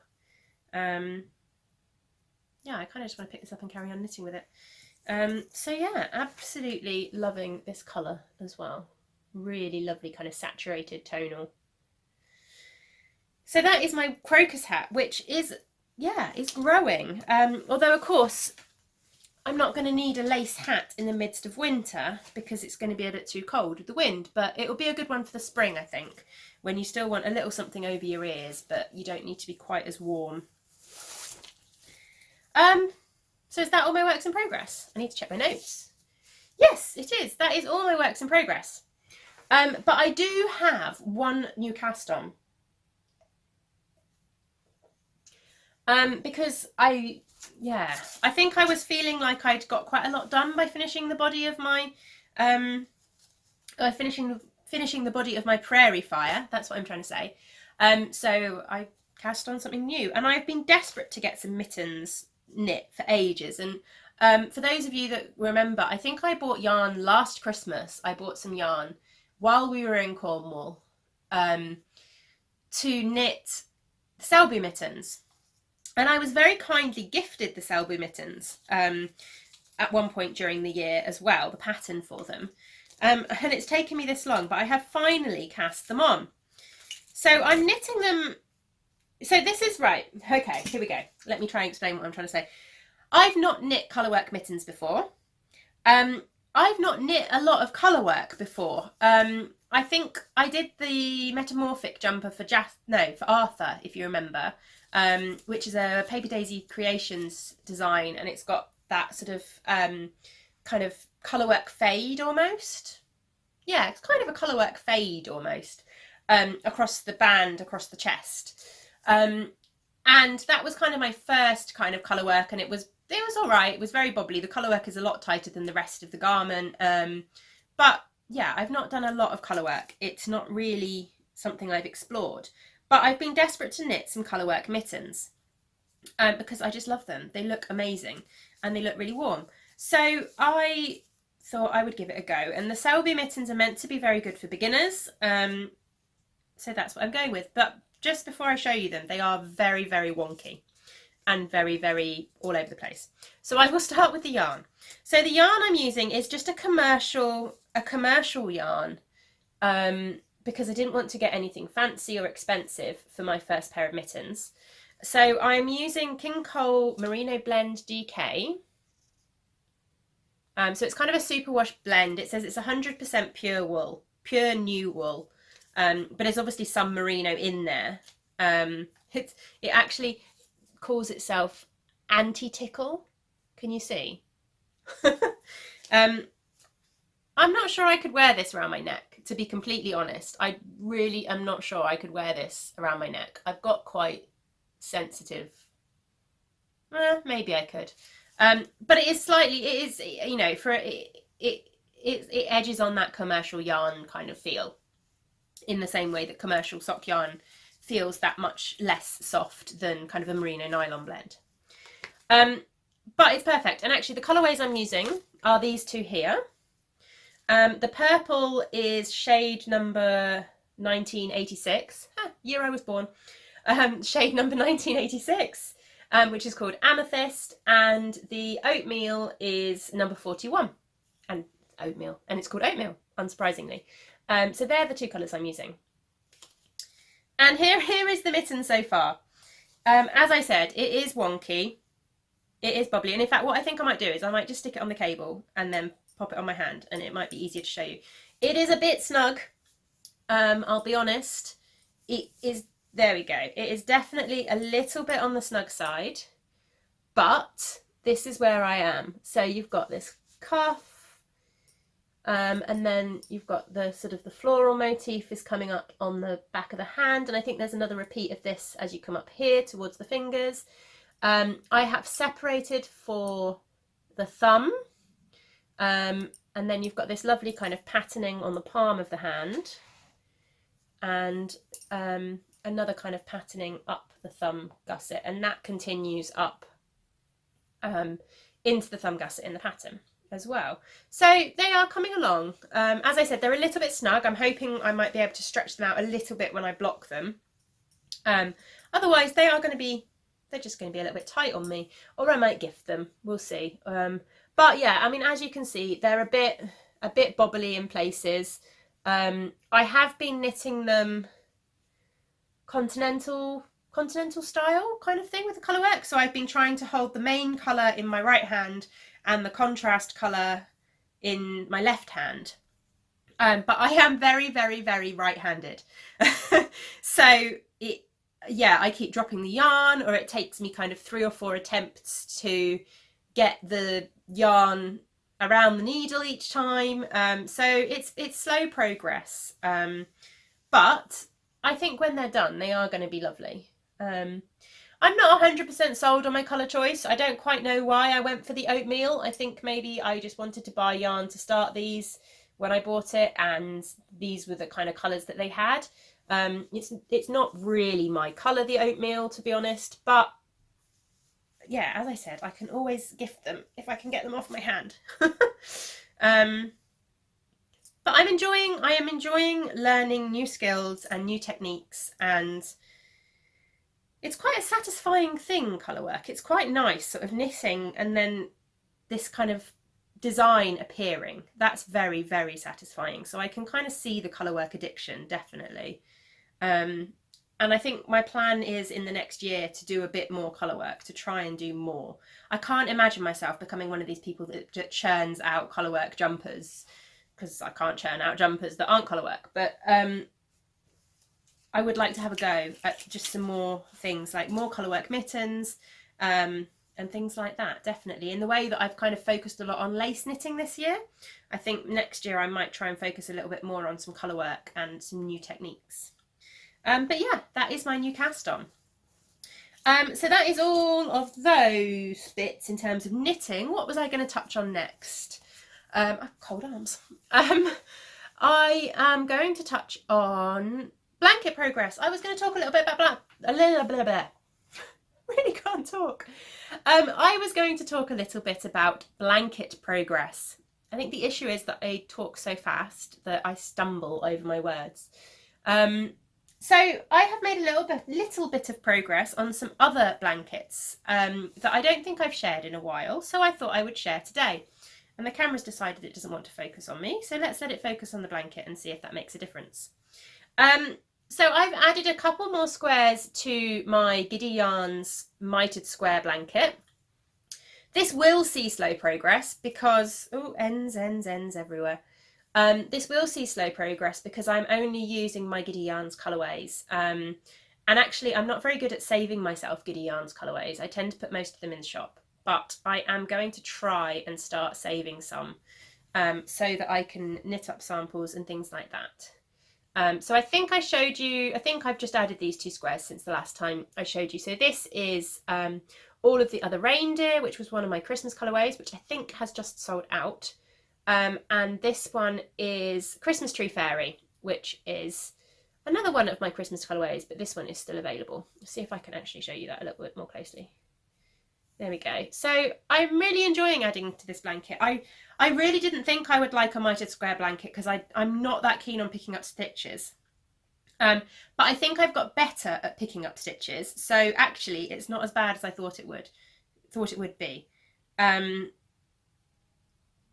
Yeah, I kind of just want to pick this up and carry on knitting with it. So yeah, absolutely loving this colour as well. Really lovely kind of saturated tonal. So that is my crocus hat, which is, yeah, is growing. Although of course, I'm not going to need a lace hat in the midst of winter because it's going to be a bit too cold with the wind, but it'll be a good one for the spring, I think, when you still want a little something over your ears, but you don't need to be quite as warm. So is that all my works in progress? I need to check my notes. Yes, it is. That is all my works in progress. But I do have one new cast on. Because I think I was feeling like I'd got quite a lot done by finishing the body of my, finishing the body of my prairie fire. That's what I'm trying to say. So I cast on something new, and I've been desperate to get some mittens knit for ages. And for those of you that remember, I think I bought yarn last Christmas. I bought some yarn while we were in Cornwall to knit the Selby mittens. And I was very kindly gifted the Selby mittens at one point during the year as well, the pattern for them. And it's taken me this long, but I have finally cast them on. So I'm knitting them. So this is right. Okay, here we go. Let me try and explain what I'm trying to say. I've not knit colourwork mittens before. I've not knit a lot of colourwork before. I think I did the metamorphic jumper for Arthur, if you remember. Which is a Paper Daisy Creations design, and it's got that sort of kind of colourwork fade almost. Yeah, it's kind of a colourwork fade almost across the band, across the chest. And that was kind of my first kind of colourwork, and it was all right. It was very bobbly. The colourwork is a lot tighter than the rest of the garment. But yeah, I've not done a lot of colourwork. It's not really something I've explored. But I've been desperate to knit some colourwork mittens because I just love them. They look amazing and they look really warm. So I thought I would give it a go. And the Selby mittens are meant to be very good for beginners. So that's what I'm going with. But just before I show you them, they are very, very wonky and very, very all over the place. So I will start with the yarn. So the yarn I'm using is just a commercial yarn. Because I didn't want to get anything fancy or expensive for my first pair of mittens. So I'm using King Cole Merino Blend DK. So it's kind of a superwash blend. It says it's 100% pure wool, pure new wool. But there's obviously some merino in there. It actually calls itself anti-tickle. Can you see? I'm not sure I could wear this around my neck. To be completely honest, I really am not sure I could wear this around my neck. I've got quite sensitive. Maybe I could, but it is slightly. It is, you know, for it edges on that commercial yarn kind of feel. in the same way that commercial sock yarn feels that much less soft than kind of a merino nylon blend. But it's perfect. And actually the colourways I'm using are these two here. The purple is shade number 1986, year I was born, shade number 1986, which is called Amethyst, and the oatmeal is number 41, and oatmeal, and it's called oatmeal, unsurprisingly. So they're the two colours I'm using. And here is the mitten so far. As I said, it is wonky, it is bubbly, and in fact what I think I might do is I might just stick it on the cable and then pop it on my hand, and it might be easier to show you. It is a bit snug, I'll be honest. It is, there we go, it is definitely a little bit on the snug side, but this is where I am. So you've got this cuff, and then you've got the sort of the floral motif is coming up on the back of the hand, and I think there's another repeat of this as you come up here towards the fingers. I have separated for the thumb, and then you've got this lovely kind of patterning on the palm of the hand, and another kind of patterning up the thumb gusset, and that continues up into the thumb gusset in the pattern as well. So they are coming along. As I said, they're a little bit snug. I'm hoping I might be able to stretch them out a little bit when I block them. Otherwise they are going to be, they're just going to be a little bit tight on me, or I might gift them, we'll see. But yeah, I mean, as you can see, they're a bit bobbly in places. I have been knitting them continental style kind of thing with the colourwork. So I've been trying to hold the main colour in my right hand and the contrast colour in my left hand. But I am very, very, very right-handed. So yeah, I keep dropping the yarn, or it takes me kind of 3 or 4 attempts to get the yarn around the needle each time. So it's slow progress. But I think when they're done, they are going to be lovely. I'm not 100% sold on my colour choice. I don't quite know why I went for the oatmeal. I think maybe I just wanted to buy yarn to start these when I bought it, and these were the kind of colours that they had. It's not really my colour, the oatmeal, to be honest, but yeah, as I said, I can always gift them if I can get them off my hand. But I am enjoying learning new skills and new techniques, and it's quite a satisfying thing, colour work. It's quite nice, sort of knitting and then this kind of design appearing. That's very, very satisfying. So I can kind of see the colour work addiction, definitely. And I think my plan is in the next year to do a bit more colour work, to try and do more. I can't imagine myself becoming one of these people that churns out colour work jumpers, because I can't churn out jumpers that aren't colour work. But I would like to have a go at just some more things, like more colour work mittens, and things like that, definitely. In the way that I've kind of focused a lot on lace knitting this year, I think next year I might try and focus a little bit more on some colour work and some new techniques. But yeah, that is my new cast on. So that is all of those bits in terms of knitting. What was I going to touch on next? I have cold arms. I am going to touch on blanket progress. I was going to talk a little bit about really can't talk. I was going to talk a little bit about blanket progress. I think the issue is that I talk so fast that I stumble over my words. So I have made a little bit of progress on some other blankets that I don't think I've shared in a while, so I thought I would share today. And the camera's decided it doesn't want to focus on me, so let's let it focus on the blanket and see if that makes a difference. So I've added a couple more squares to my Giddy Yarns mitered square blanket. This will see slow progress because, oh, ends everywhere. This will see slow progress because I'm only using my Giddy Yarns colourways. And actually, I'm not very good at saving myself Giddy Yarns colourways. I tend to put most of them in the shop, but I am going to try and start saving some so that I can knit up samples and things like that. So I think I showed you, I think I've just added these two squares since the last time I showed you. So this is all of the other reindeer, which was one of my Christmas colourways, which I think has just sold out. And this one is Christmas Tree Fairy, which is another one of my Christmas colourways, but this one is still available. Let's see if I can actually show you that a little bit more closely. There we go. So I'm really enjoying adding to this blanket. I really didn't think I would like a mitered square blanket because I'm not that keen on picking up stitches. But I think I've got better at picking up stitches. So actually it's not as bad as I thought it would be.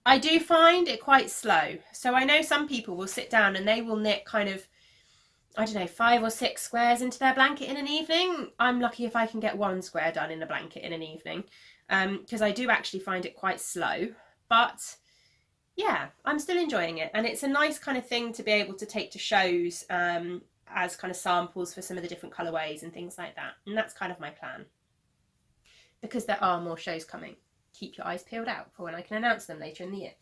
I do find it quite slow. So I know some people will sit down and they will knit kind of, I don't know, 5 or 6 squares into their blanket in an evening. I'm lucky if I can get 1 square done in a blanket in an evening, because I do actually find it quite slow. But yeah, I'm still enjoying it, and it's a nice kind of thing to be able to take to shows as kind of samples for some of the different colourways and things like that. And that's kind of my plan, because there are more shows coming. Keep your eyes peeled out for when I can announce them later in the year.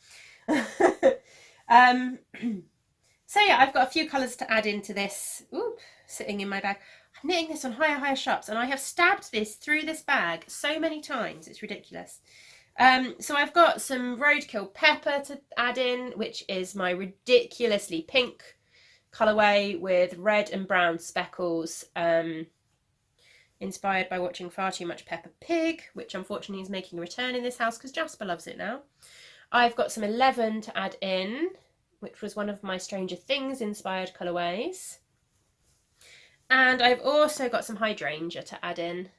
So yeah, I've got a few colours to add into this. Ooh, sitting in my bag. I'm knitting this on higher sharps, and I have stabbed this through this bag so many times, it's ridiculous. So I've got some Roadkill Pepper to add in, which is my ridiculously pink colourway with red and brown speckles, inspired by watching far too much Peppa Pig, which unfortunately is making a return in this house because Jasper loves it now. I've got some 11 to add in, which was one of my Stranger Things inspired colourways. And I've also got some Hydrangea to add in.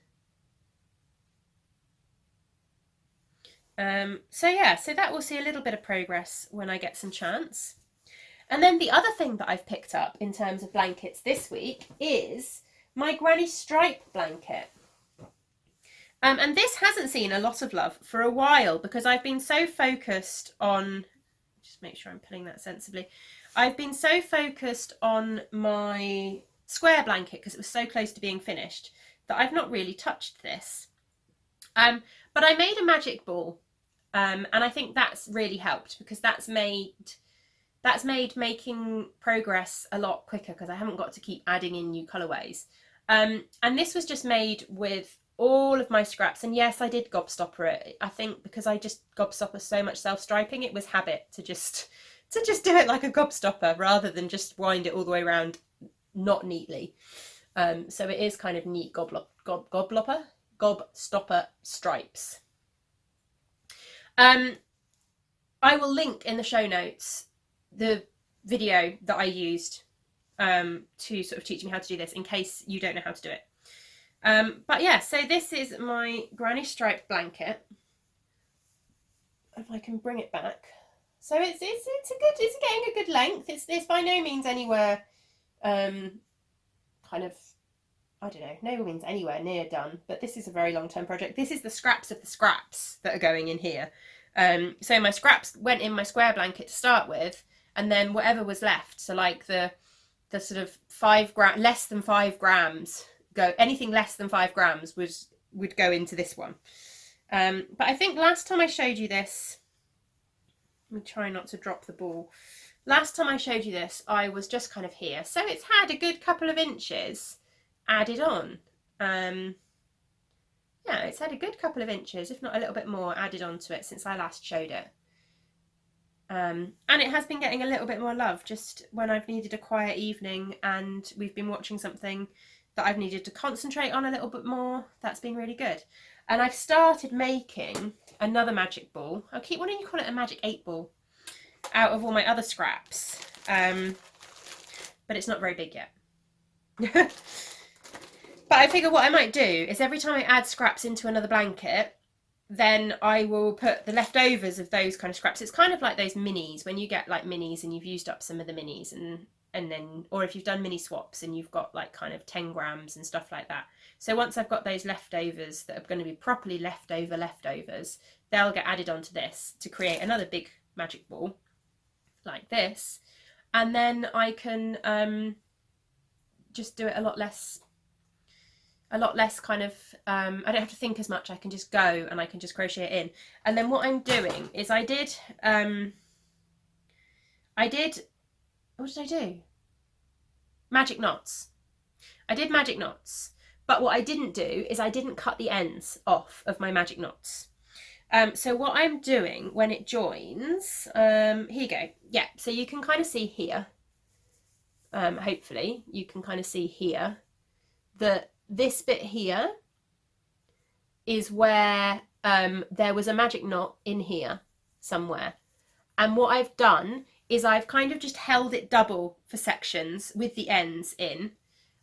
So yeah, so that will see a little bit of progress when I get some chance. And then the other thing that I've picked up in terms of blankets this week is my Granny Stripe blanket. And this hasn't seen a lot of love for a while because I've been so focused on, just make sure I'm pulling that sensibly. I've been so focused on my square blanket because it was so close to being finished that I've not really touched this. But I made a magic ball, and I think that's really helped because that's made making progress a lot quicker because I haven't got to keep adding in new colourways. And this was just made with all of my scraps, and yes, I did gobstopper it. I think because I just gobstopper so much self-striping, it was habit to just do it like a gobstopper rather than just wind it all the way around not neatly. So it is kind of neat gobstopper stripes. I will link in the show notes the video that I used to sort of teach me how to do this in case you don't know how to do it. But yeah, so this is my Granny Stripe blanket. If I can bring it back. So it's getting a good length. It's by no means anywhere kind of, I don't know, no means anywhere near done, but this is a very long-term project. This is the scraps of the scraps that are going in here. So my scraps went in my square blanket to start with, and then whatever was left, so like the sort of less than 5 grams, anything less than 5 grams would go into this one. But I think last time I showed you this, let me try not to drop the ball. Last time I showed you this, I was just kind of here. So it's had a good couple of inches added on. Yeah, it's had a good couple of inches, if not a little bit more, added onto it since I last showed it. And it has been getting a little bit more love just when I've needed a quiet evening and we've been watching something that I've needed to concentrate on a little bit more. That's been really good. And I've started making another magic ball. I keep wanting to call it a magic 8 ball out of all my other scraps. But it's not very big yet. But I figure what I might do is every time I add scraps into another blanket, then I will put the leftovers of those kind of scraps. It's kind of like those minis, when you get like minis and you've used up some of the minis, and then, or if you've done mini swaps and you've got like kind of 10 grams and stuff like that. So once I've got those leftovers that are going to be properly leftovers, they'll get added onto this to create another big magic ball like this. And then I can just do it a lot less kind of, I don't have to think as much. I can just go and I can just crochet it in. And then what I'm doing is I did, what did I do? Magic knots. I did magic knots, but what I didn't do is I didn't cut the ends off of my magic knots. So what I'm doing when it joins, here you go. Yeah, so you can kind of see here. hopefully you can kind of see here that this bit here is where there was a magic knot in here somewhere. And what I've done is I've kind of just held it double for sections with the ends in.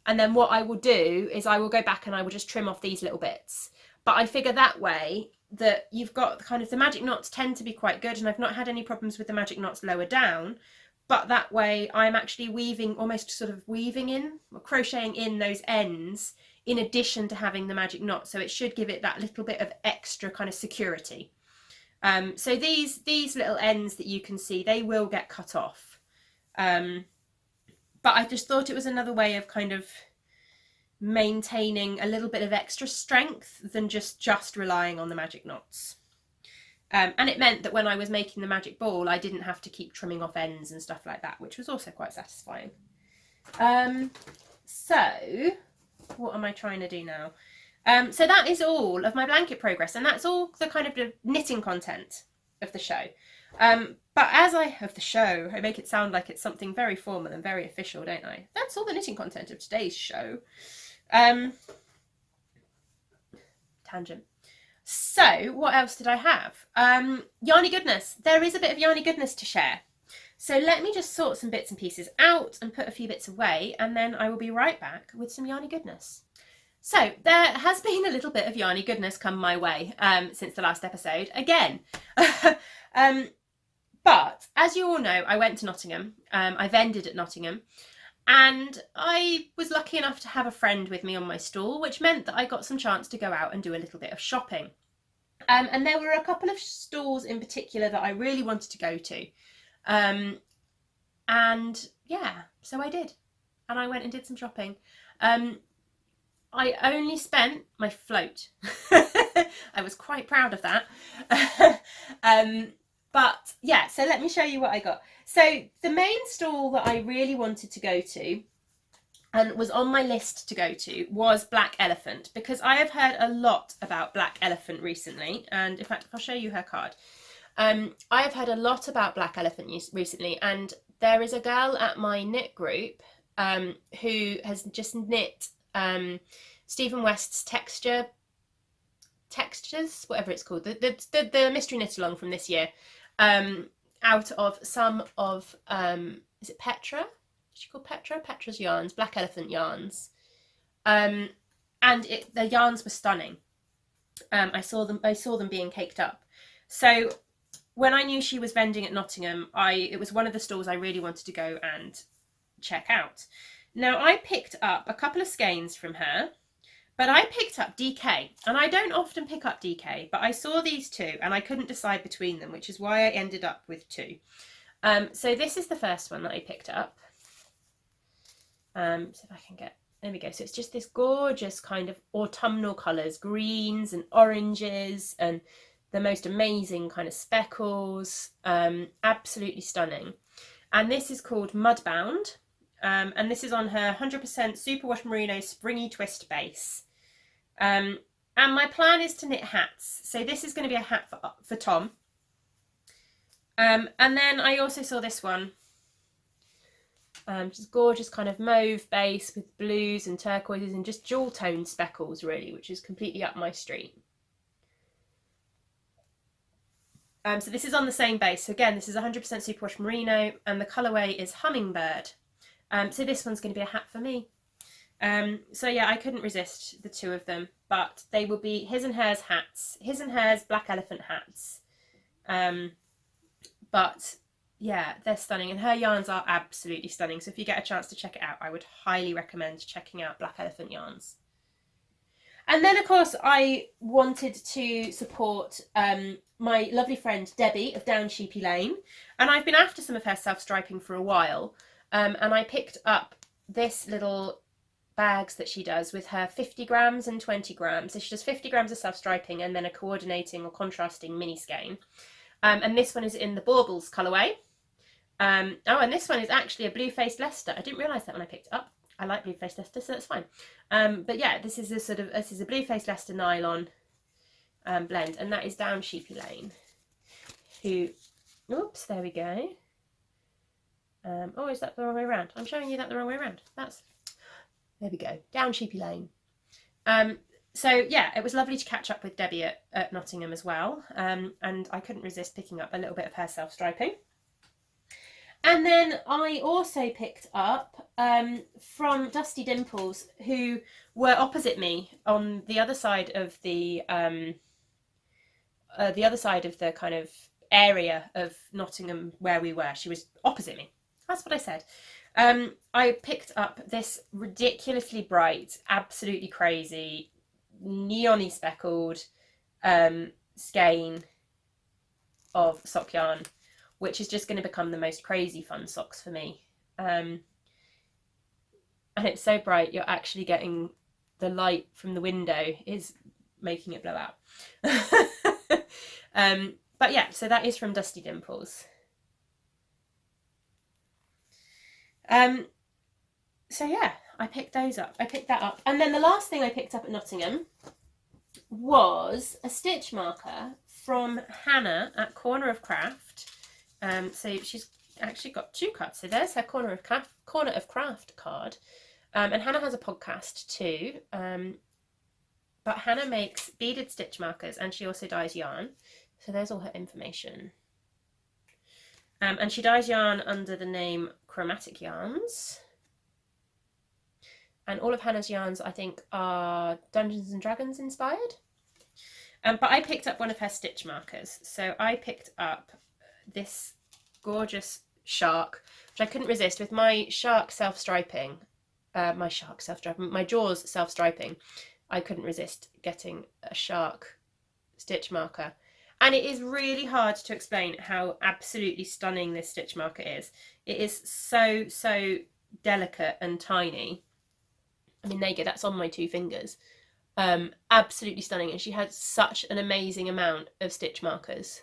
And then what I will do is I will go back and I will just trim off these little bits. But I figure that way that you've got kind of the magic knots tend to be quite good, and I've not had any problems with the magic knots lower down. But that way I'm actually weaving, almost sort of weaving in, or crocheting in those ends in addition to having the magic knot. So it should give it that little bit of extra kind of security. So these little ends that you can see, they will get cut off. But I just thought it was another way of kind of maintaining a little bit of extra strength than just relying on the magic knots. And it meant that when I was making the magic ball, I didn't have to keep trimming off ends and stuff like that, which was also quite satisfying. So what am I trying to do now? So that is all of my blanket progress, and that's all the kind of the knitting content of the show. But as I make it sound like it's something very formal and very official, don't I? That's all the knitting content of today's show. Tangent. So what else did I have? Yarny goodness. There is a bit of yarny goodness to share. So let me just sort some bits and pieces out and put a few bits away, and then I will be right back with some yarny goodness. So there has been a little bit of yarny goodness come my way since the last episode again. But as you all know, I went to Nottingham. I vended at Nottingham, and I was lucky enough to have a friend with me on my stall, which meant that I got some chance to go out and do a little bit of shopping. And there were a couple of stalls in particular that I really wanted to go to. And yeah, so I did. And I went and did some shopping. I only spent my float. I was quite proud of that. But yeah, so let me show you what I got. So the main stall that I really wanted to go to and was on my list to go to was Black Elephant, because I have heard a lot about Black Elephant recently. And in fact, if I'll show you her card. I have heard a lot about Black Elephant recently, and there is a girl at my knit group who has just knit Stephen West's textures, whatever it's called, the mystery knit along from this year, out of some of is it Petra? Is she called Petra? Petra's yarns, Black Elephant yarns, and the yarns were stunning. I saw them being caked up. So when I knew she was vending at Nottingham, it was one of the stalls I really wanted to go and check out. Now I picked up a couple of skeins from her, but I picked up DK, and I don't often pick up DK, but I saw these two and I couldn't decide between them, which is why I ended up with two. So this is the first one that I picked up. So if I can get, there we go. So it's just this gorgeous kind of autumnal colours, greens and oranges, and the most amazing kind of speckles, absolutely stunning. And this is called Mudbound, and this is on her 100% Superwash Merino Springy Twist base. And my plan is to knit hats. So this is going to be a hat for Tom. And then I also saw this one, just gorgeous kind of mauve base with blues and turquoises and just jewel toned speckles really, which is completely up my street. So this is on the same base. So again, this is 100% Superwash Merino, and the colourway is Hummingbird. So this one's going to be a hat for me. So yeah, I couldn't resist the two of them, but they will be his and hers hats, his and hers Black Elephant hats. But yeah, they're stunning, and her yarns are absolutely stunning. So if you get a chance to check it out, I would highly recommend checking out Black Elephant yarns. And then of course I wanted to support my lovely friend Debbie of Down Sheepy Lane, and I've been after some of her self-striping for a while, and I picked up this little bags that she does with her 50 grams and 20 grams. So she does 50 grams of self-striping and then a coordinating or contrasting mini skein. And this one is in the Baubles colourway. Oh, and this one is actually a blue-faced Leicester. I didn't realise that when I picked it up. I like blue-faced Leicester, so that's fine. But yeah, this is a blue-faced Leicester nylon blend, and that is Down Sheepy Lane. Oops, there we go. Oh, is that the wrong way around? I'm showing you that the wrong way around. There we go, down Sheepy Lane. So yeah, it was lovely to catch up with Debbie at Nottingham as well, and I couldn't resist picking up a little bit of her self-striping. And then I also picked up from Dusty Dimples, who were opposite me on the other side of the kind of area of Nottingham where we were. She was opposite me. That's what I said. I picked up this ridiculously bright, absolutely crazy, neon-y speckled skein of sock yarn, which is just going to become the most crazy fun socks for me. And it's so bright, you're actually getting the light from the window is making it blow out. But yeah, so that is from Dusty Dimples. So yeah, I picked those up. I picked that up. And then the last thing I picked up at Nottingham was a stitch marker from Hannah at Corner of Craft. So she's actually got 2 cards. So there's her Corner of Craft card. And Hannah has a podcast too. But Hannah makes beaded stitch markers and she also dyes yarn. So there's all her information. And she dyes yarn under the name Chromatic Yarns. And all of Hannah's yarns, I think, are Dungeons and Dragons inspired. But I picked up one of her stitch markers. So I picked up this gorgeous shark, which I couldn't resist with my shark self-striping. My Jaws self-striping. I couldn't resist getting a shark stitch marker. And it is really hard to explain how absolutely stunning this stitch marker is. It is so, so delicate and tiny. I mean, there you go, that's on my 2 fingers. Absolutely stunning. And she had such an amazing amount of stitch markers.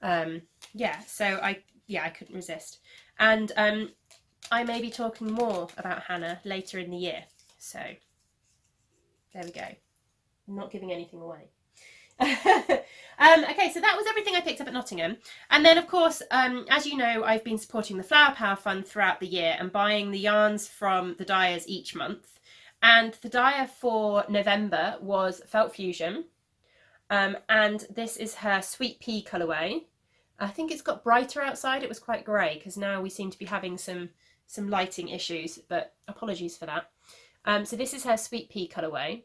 Yeah, so I couldn't resist. And I may be talking more about Hannah later in the year. So there we go. I'm not giving anything away. Okay, so that was everything I picked up at Nottingham. And then, of course, as you know, I've been supporting the Flower Power Fund throughout the year and buying the yarns from the dyers each month. And the dyer for November was Felt Fusion. And this is her Sweet Pea colourway. I think it's got brighter outside. It was quite grey because now we seem to be having some lighting issues, but apologies for that. So this is her Sweet Pea colourway.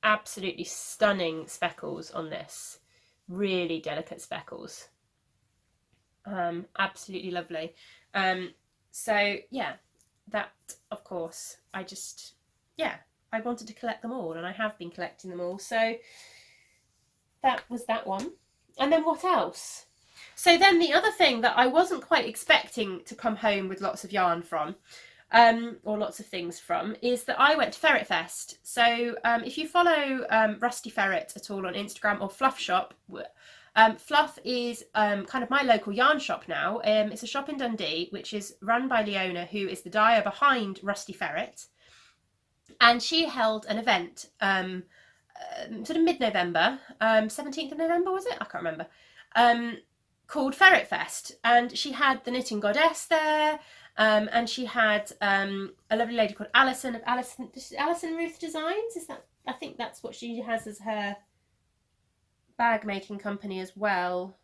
Absolutely stunning speckles on this. Really delicate speckles. Absolutely lovely. So yeah, that of course, I wanted to collect them all, and I have been collecting them all. So that was that one. And then what else? So then the other thing that I wasn't quite expecting to come home with lots of yarn from, or lots of things from, is that I went to Ferret Fest. So if you follow Rusty Ferret at all on Instagram or Fluff Shop, Fluff is kind of my local yarn shop now. It's a shop in Dundee which is run by Leona, who is the dyer behind Rusty Ferret, and she held an event sort of mid-November, 17th of November was it? I can't remember. Called Ferret Fest, and she had the Knitting Goddess there. And she had a lovely lady called Alison of Alison Ruth Designs. Is that? I think that's what she has as her bag making company as well.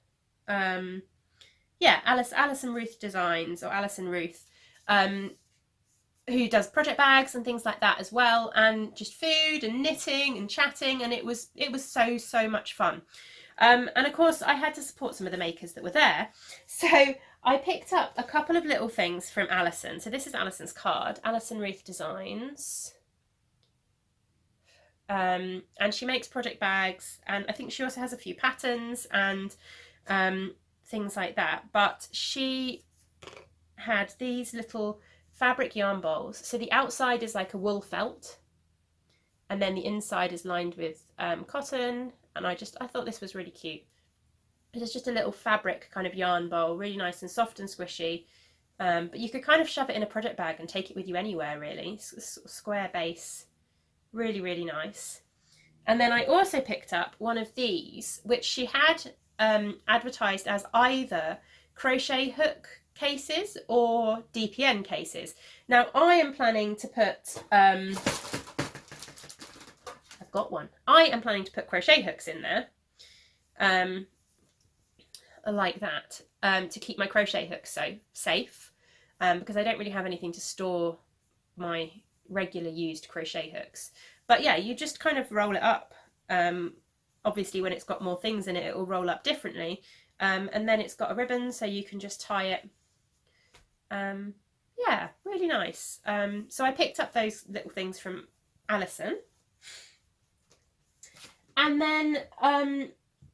Yeah, Alison Ruth Designs, or Alison Ruth, who does project bags and things like that as well, and just food and knitting and chatting, and it was so much fun. And of course I had to support some of the makers that were there, so I picked up a couple of little things from Alison. So this is Alison's card, Alison Ruth Designs. And she makes project bags, and I think she also has a few patterns and things like that. But she had these little fabric yarn bowls. So the outside is like a wool felt, and then the inside is lined with cotton. And I thought this was really cute. It's just a little fabric kind of yarn bowl, really nice and soft and squishy. But you could kind of shove it in a project bag and take it with you anywhere, really. Square base, really, really nice. And then I also picked up one of these, which she had advertised as either crochet hook cases or DPN cases. Now I am planning to put, I've got one. I am planning to put crochet hooks in there, like that, to keep my crochet hooks so safe, because I don't really have anything to store my regular used crochet hooks. But yeah, you just kind of roll it up. Obviously when it's got more things in it, it will roll up differently. And then it's got a ribbon, so you can just tie it. Yeah, really nice. So I picked up those little things from Alison. And then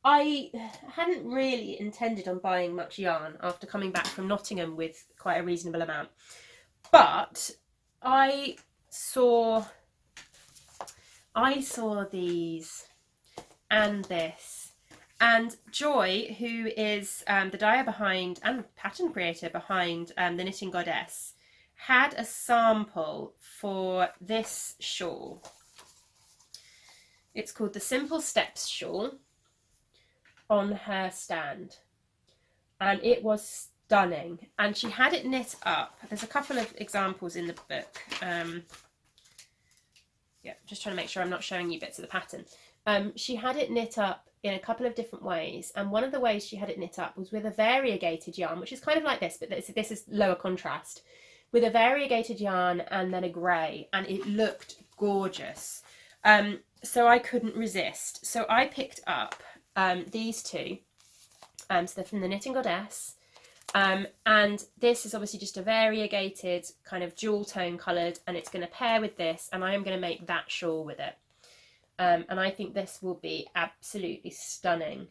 I hadn't really intended on buying much yarn after coming back from Nottingham with quite a reasonable amount. But I saw these and this, and Joy, who is the dyer behind and pattern creator behind the Knitting Goddess, had a sample for this shawl. It's called the Simple Steps shawl, on her stand, and it was stunning, and she had it knit up. There's a couple of examples in the book. Yeah, just trying to make sure I'm not showing you bits of the pattern. She had it knit up in a couple of different ways, and one of the ways she had it knit up was with a variegated yarn, which is kind of like this, but this is lower contrast, with a variegated yarn and then a grey, and it looked gorgeous. So I couldn't resist. So I picked up these two. So they're from the Knitting Goddess. And this is obviously just a variegated kind of jewel tone coloured, and it's going to pair with this, and I am going to make that shawl with it. And I think this will be absolutely stunning.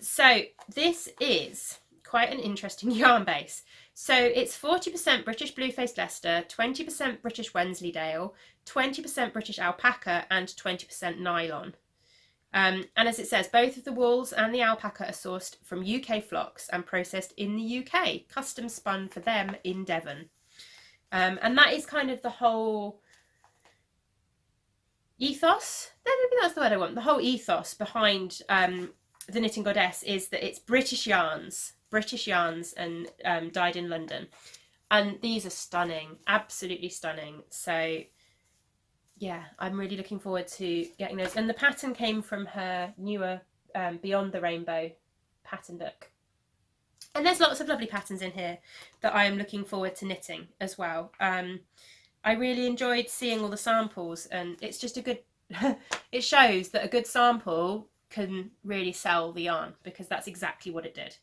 So this is quite an interesting yarn base. So it's 40% British Blue-Faced Leicester, 20% British Wensleydale, 20% British Alpaca, and 20% nylon. And as it says, both of the wools and the alpaca are sourced from UK flocks and processed in the UK, custom spun for them in Devon. And that is kind of the whole ethos, maybe that's the word I want, the whole ethos behind the Knitting Goddess is that it's British yarns and dyed in London. And these are stunning, absolutely stunning. So yeah, I'm really looking forward to getting those. And the pattern came from her newer Beyond the Rainbow pattern book. And there's lots of lovely patterns in here that I am looking forward to knitting as well. I really enjoyed seeing all the samples, and it's just a good, it shows that a good sample can really sell the yarn, because that's exactly what it did.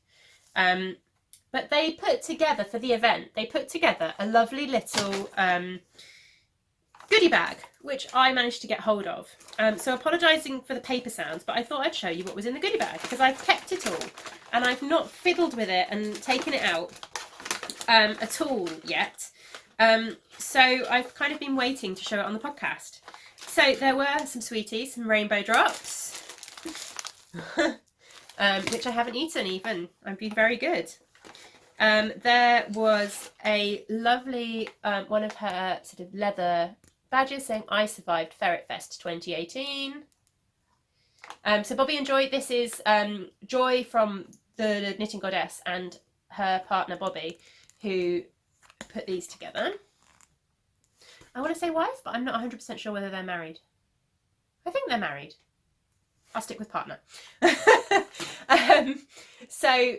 But they put together, for the event, they put together a lovely little goodie bag, which I managed to get hold of. So apologising for the paper sounds, but I thought I'd show you what was in the goodie bag, because I've kept it all and I've not fiddled with it and taken it out at all yet. So I've kind of been waiting to show it on the podcast. So there were some sweeties, some rainbow drops, which I haven't eaten even. I've been very good. There was a lovely one of her sort of leather badges saying I survived Ferret Fest 2018. So Bobby and Joy, this is Joy from the Knitting Goddess and her partner Bobby, who put these together. I want to say wife, but I'm not 100% sure whether they're married. I think they're married. I'll stick with partner. So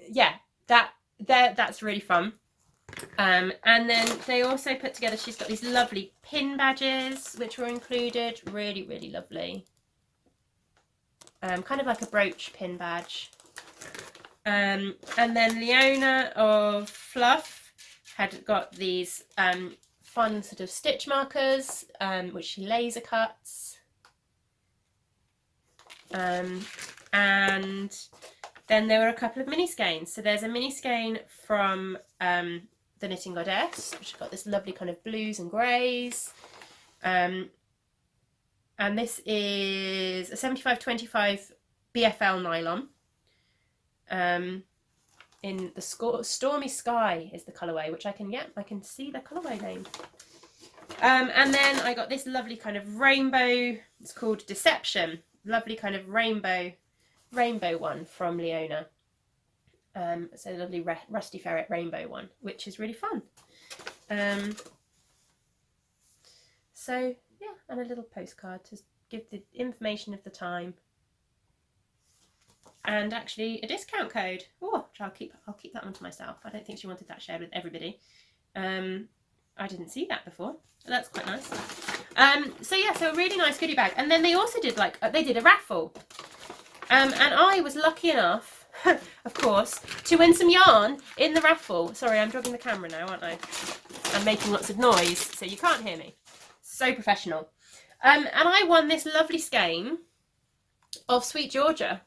yeah, that's really fun. And then they also put together, she's got these lovely pin badges which were included, really, really lovely. Kind of like a brooch pin badge. And then Leona of Fluff had got these fun sort of stitch markers, which she laser cuts. And then there were a couple of mini skeins. So there's a mini skein from the Knitting Goddess, which has got this lovely kind of blues and greys. And this is a 75-25 BFL nylon. In the Stormy Sky is the colourway, which I can see the colourway name. And then I got this lovely kind of rainbow, it's called Deception, lovely kind of rainbow one from Leona. It's a lovely Rusty Ferret rainbow one, which is really fun. So yeah, and a little postcard to give the information of the time, and actually a discount code. Oh, I'll keep that one to myself. I don't think she wanted that shared with everybody. I didn't see that before. That's quite nice. So yeah, so a really nice goodie bag. And then they also did they did a raffle. And I was lucky enough, of course, to win some yarn in the raffle. Sorry, I'm jogging the camera now, aren't I? I'm making lots of noise, so you can't hear me. So professional. And I won this lovely skein of Sweet Georgia.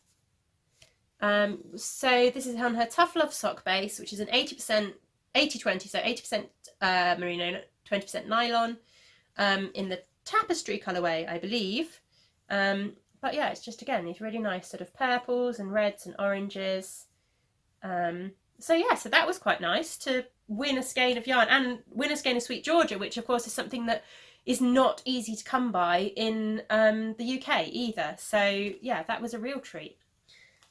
So this is on her Tough Love sock base, which is an 80%, 80-20, so 80% merino, 20% nylon, in the tapestry colourway, I believe. But yeah, it's just, again, these really nice sort of purples and reds and oranges. So yeah, so that was quite nice to win a skein of yarn and win a skein of Sweet Georgia, which of course is something that is not easy to come by in the UK either. So yeah, that was a real treat.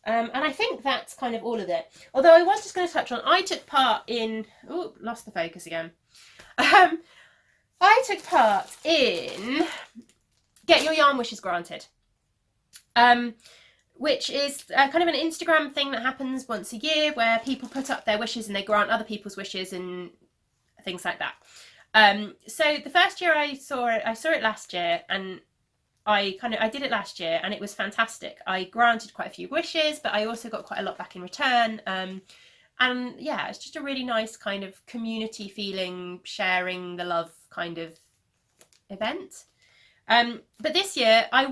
And I think that's kind of all of it. Although I was just going to touch on, I took part in, oh, lost the focus again. I took part in Get Your Yarn Wishes Granted, which is kind of an Instagram thing that happens once a year where people put up their wishes and they grant other people's wishes and things like that. So the first year I saw it last year, and I did it last year and it was fantastic. I granted quite a few wishes, but I also got quite a lot back in return. And yeah, it's just a really nice kind of community feeling, sharing the love kind of event. But this year I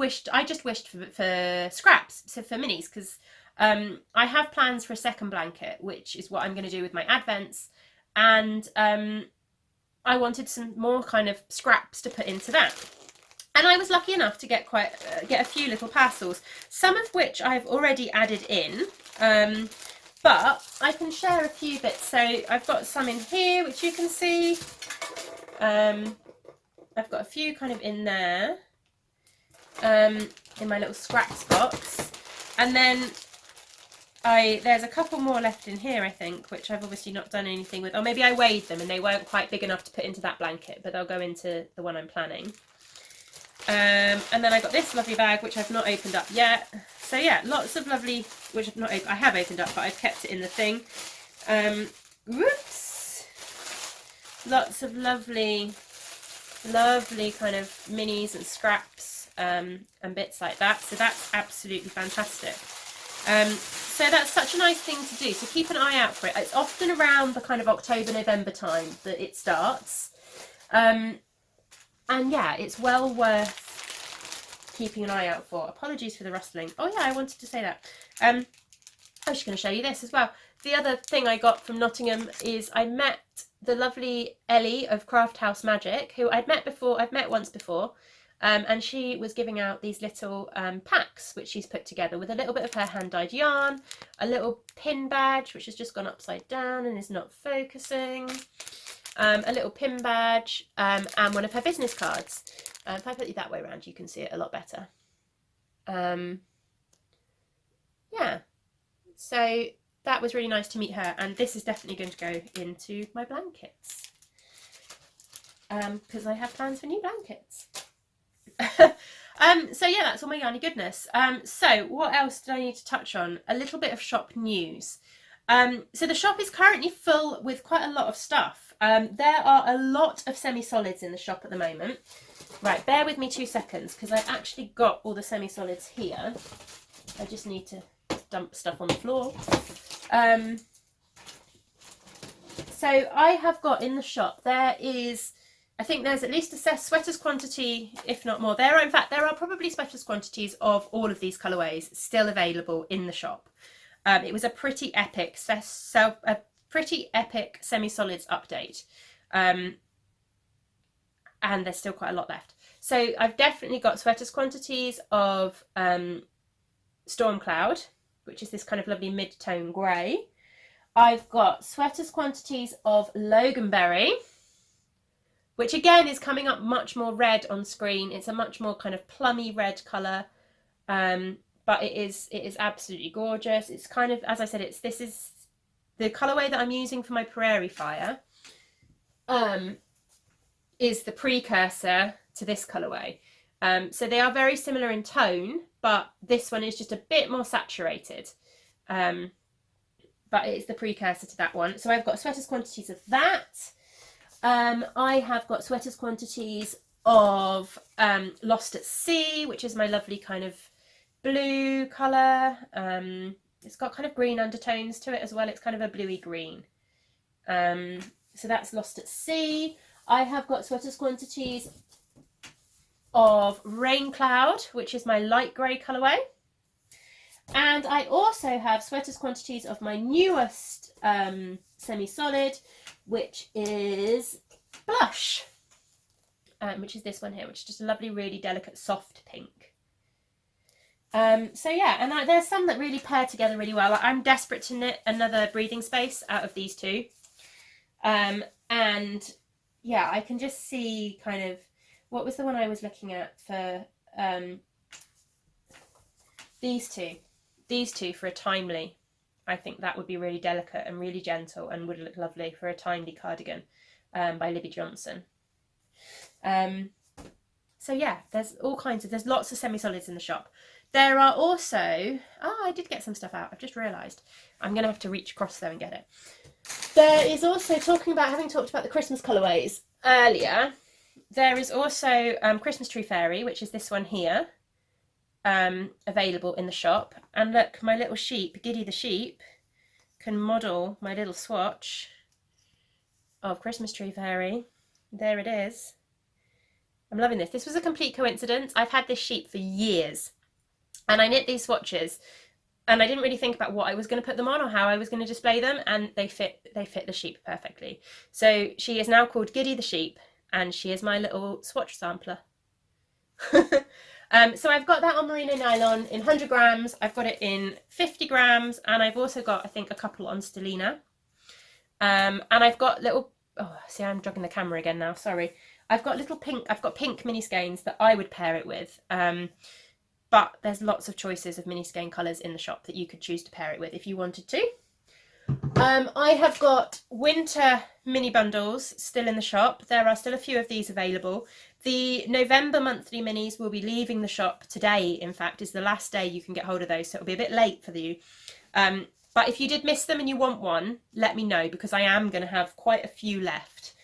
just wished for scraps, so for minis, because I have plans for a second blanket, which is what I'm going to do with my advents, and I wanted some more kind of scraps to put into that. And I was lucky enough to get a few little parcels, some of which I've already added in, but I can share a few bits. So I've got some in here, which you can see. I've got a few kind of in there, in my little scraps box, and then there's a couple more left in here, I think, which I've obviously not done anything with, or maybe I weighed them and they weren't quite big enough to put into that blanket, but they'll go into the one I'm planning. And then I got this lovely bag, which I've not opened up yet. So yeah, lots of lovely, which I have opened up, but I've kept it in the thing. Whoops! Lots of lovely kind of minis and scraps and bits like that. So that's absolutely fantastic. So that's such a nice thing to do. So keep an eye out for it. It's often around the kind of October, November time that it starts. And yeah, it's well worth keeping an eye out for. Apologies for the rustling. Oh yeah, I wanted to say that. I was just going to show you this as well. The other thing I got from Nottingham is I met the lovely Ellie of Craft House Magic, who I've met once before, and she was giving out these little packs which she's put together with a little bit of her hand-dyed yarn, a little pin badge which has just gone upside down and is not focusing, a little pin badge, and one of her business cards. If I put it that way around, you can see it a lot better. Yeah, so that was really nice to meet her, and this is definitely going to go into my blankets, because I have plans for new blankets. So yeah, that's all my yarny goodness. So what else did I need to touch on? A little bit of shop news. So the shop is currently full with quite a lot of stuff. There are a lot of semi-solids in the shop at the moment. Right, bear with me 2 seconds, because I've actually got all the semi-solids here. I just need to dump stuff on the floor. So I have got in the shop, I think there's at least a sweaters quantity, if not more. In fact, there are probably sweaters quantities of all of these colourways still available in the shop. It was a pretty epic semi-solids update. And there's still quite a lot left. So I've definitely got sweaters quantities of Storm Cloud, which is this kind of lovely mid-tone grey. I've got sweaters quantities of Loganberry, which again is coming up much more red on screen. It's a much more kind of plummy red colour, but it is absolutely gorgeous. It's kind of, as I said, this is the colourway that I'm using for my Prairie Fire is the precursor to this colourway. So they are very similar in tone, but this one is just a bit more saturated. But it's the precursor to that one. So I've got sweaters quantities of that. I have got sweaters quantities of Lost at Sea, which is my lovely kind of blue colour. It's got kind of green undertones to it as well. It's kind of a bluey green. So that's Lost at Sea. I have got sweaters quantities of Rain Cloud, which is my light grey colourway. And I also have sweaters quantities of my newest semi-solid, which is Blush, which is this one here, which is just a lovely, really delicate, soft pink. So yeah, and there's some that really pair together really well. I'm desperate to knit another breathing space out of these two. And yeah, I can just see kind of, what was the one I was looking at for these two? These two for a timely. I think that would be really delicate and really gentle and would look lovely for a timely cardigan by Libby Johnson. So yeah, there's lots of semi-solids in the shop. There are also, I did get some stuff out, I've just realised. I'm going to have to reach across there and get it. There is also, having talked about the Christmas colourways earlier, there is also Christmas Tree Fairy, which is this one here, available in the shop. And look, my little sheep, Giddy the sheep, can model my little swatch of Christmas Tree Fairy. There it is. I'm loving this. This was a complete coincidence. I've had this sheep for years, and I knit these swatches, and I didn't really think about what I was going to put them on or how I was going to display them, and they fit the sheep perfectly. So she is now called Giddy the sheep, and she is my little swatch sampler. So I've got that on merino nylon in 100 grams, I've got it in 50 grams, and I've also got, I think, a couple on Stellina. And I've got little, see, I'm jogging the camera again now, sorry. I've got pink mini skeins that I would pair it with. But there's lots of choices of mini skein colours in the shop that you could choose to pair it with if you wanted to. I have got winter mini bundles still in the shop. There are still a few of these available. The November monthly minis will be leaving the shop today, in fact, is the last day you can get hold of those, so it'll be a bit late for you. But if you did miss them and you want one, let me know, because I am going to have quite a few left.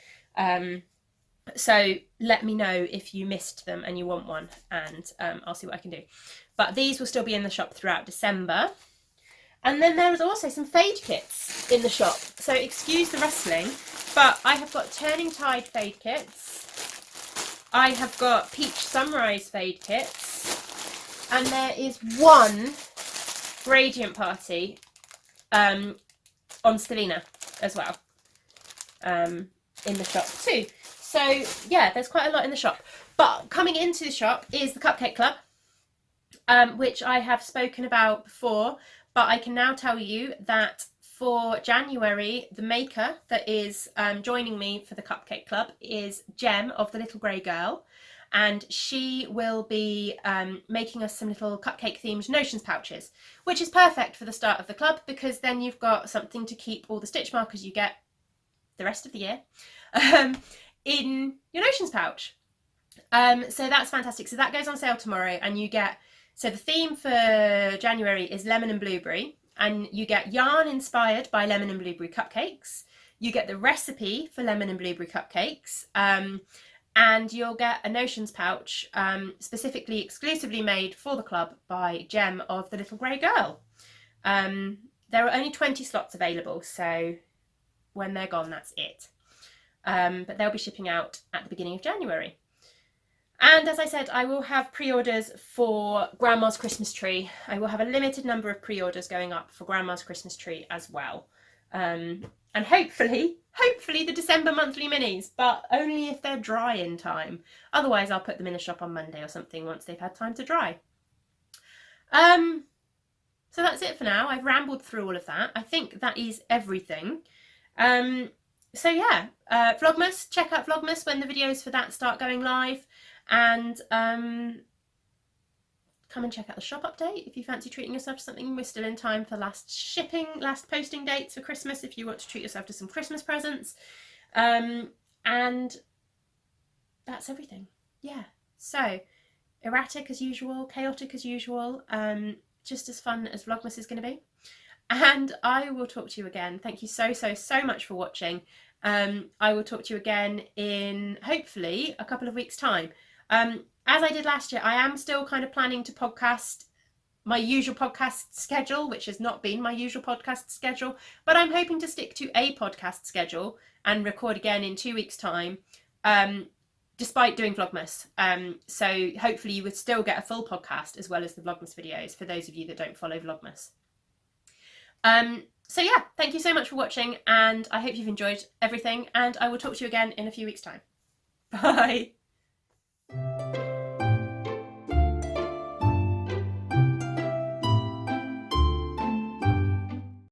So let me know if you missed them and you want one, and I'll see what I can do. But these will still be in the shop throughout December. And then there is also some fade kits in the shop. So excuse the rustling, but I have got Turning Tide fade kits. I have got Peach Sunrise fade kits. And there is one Gradient Party on Stellina as well in the shop too. So yeah, there's quite a lot in the shop. But coming into the shop is the Cupcake Club, which I have spoken about before. But I can now tell you that for January, the maker that is joining me for the Cupcake Club is Jem of The Little Grey Girl. And she will be making us some little cupcake themed notions pouches, which is perfect for the start of the club, because then you've got something to keep all the stitch markers you get the rest of the year in your notions pouch. So that's fantastic. So that goes on sale tomorrow, and you get, so the theme for January is lemon and blueberry, and you get yarn inspired by lemon and blueberry cupcakes. You get the recipe for lemon and blueberry cupcakes, and you'll get a notions pouch specifically, exclusively made for the club by Jem of The Little Grey Girl. There are only 20 slots available, so when they're gone, that's it. But they'll be shipping out at the beginning of January. And as I said, I will have pre-orders for Grandma's Christmas Tree. I will have a limited number of pre-orders going up for Grandma's Christmas Tree as well. And hopefully the December monthly minis, but only if they're dry in time. Otherwise, I'll put them in the shop on Monday or something once they've had time to dry. So that's it for now. I've rambled through all of that. I think that is everything. So yeah, Vlogmas, check out Vlogmas when the videos for that start going live. And come and check out the shop update if you fancy treating yourself to something. We're still in time for last posting dates for Christmas if you want to treat yourself to some Christmas presents. And that's everything. Yeah. So erratic as usual, chaotic as usual, just as fun as Vlogmas is going to be. And I will talk to you again. Thank you so much for watching. I will talk to you again in hopefully a couple of weeks' time. As I did last year, I am still kind of planning to podcast my usual podcast schedule, which has not been my usual podcast schedule, but I'm hoping to stick to a podcast schedule and record again in 2 weeks' time, despite doing Vlogmas. So hopefully you would still get a full podcast as well as the Vlogmas videos for those of you that don't follow Vlogmas. So yeah, thank you so much for watching, and I hope you've enjoyed everything, and I will talk to you again in a few weeks' time. Bye!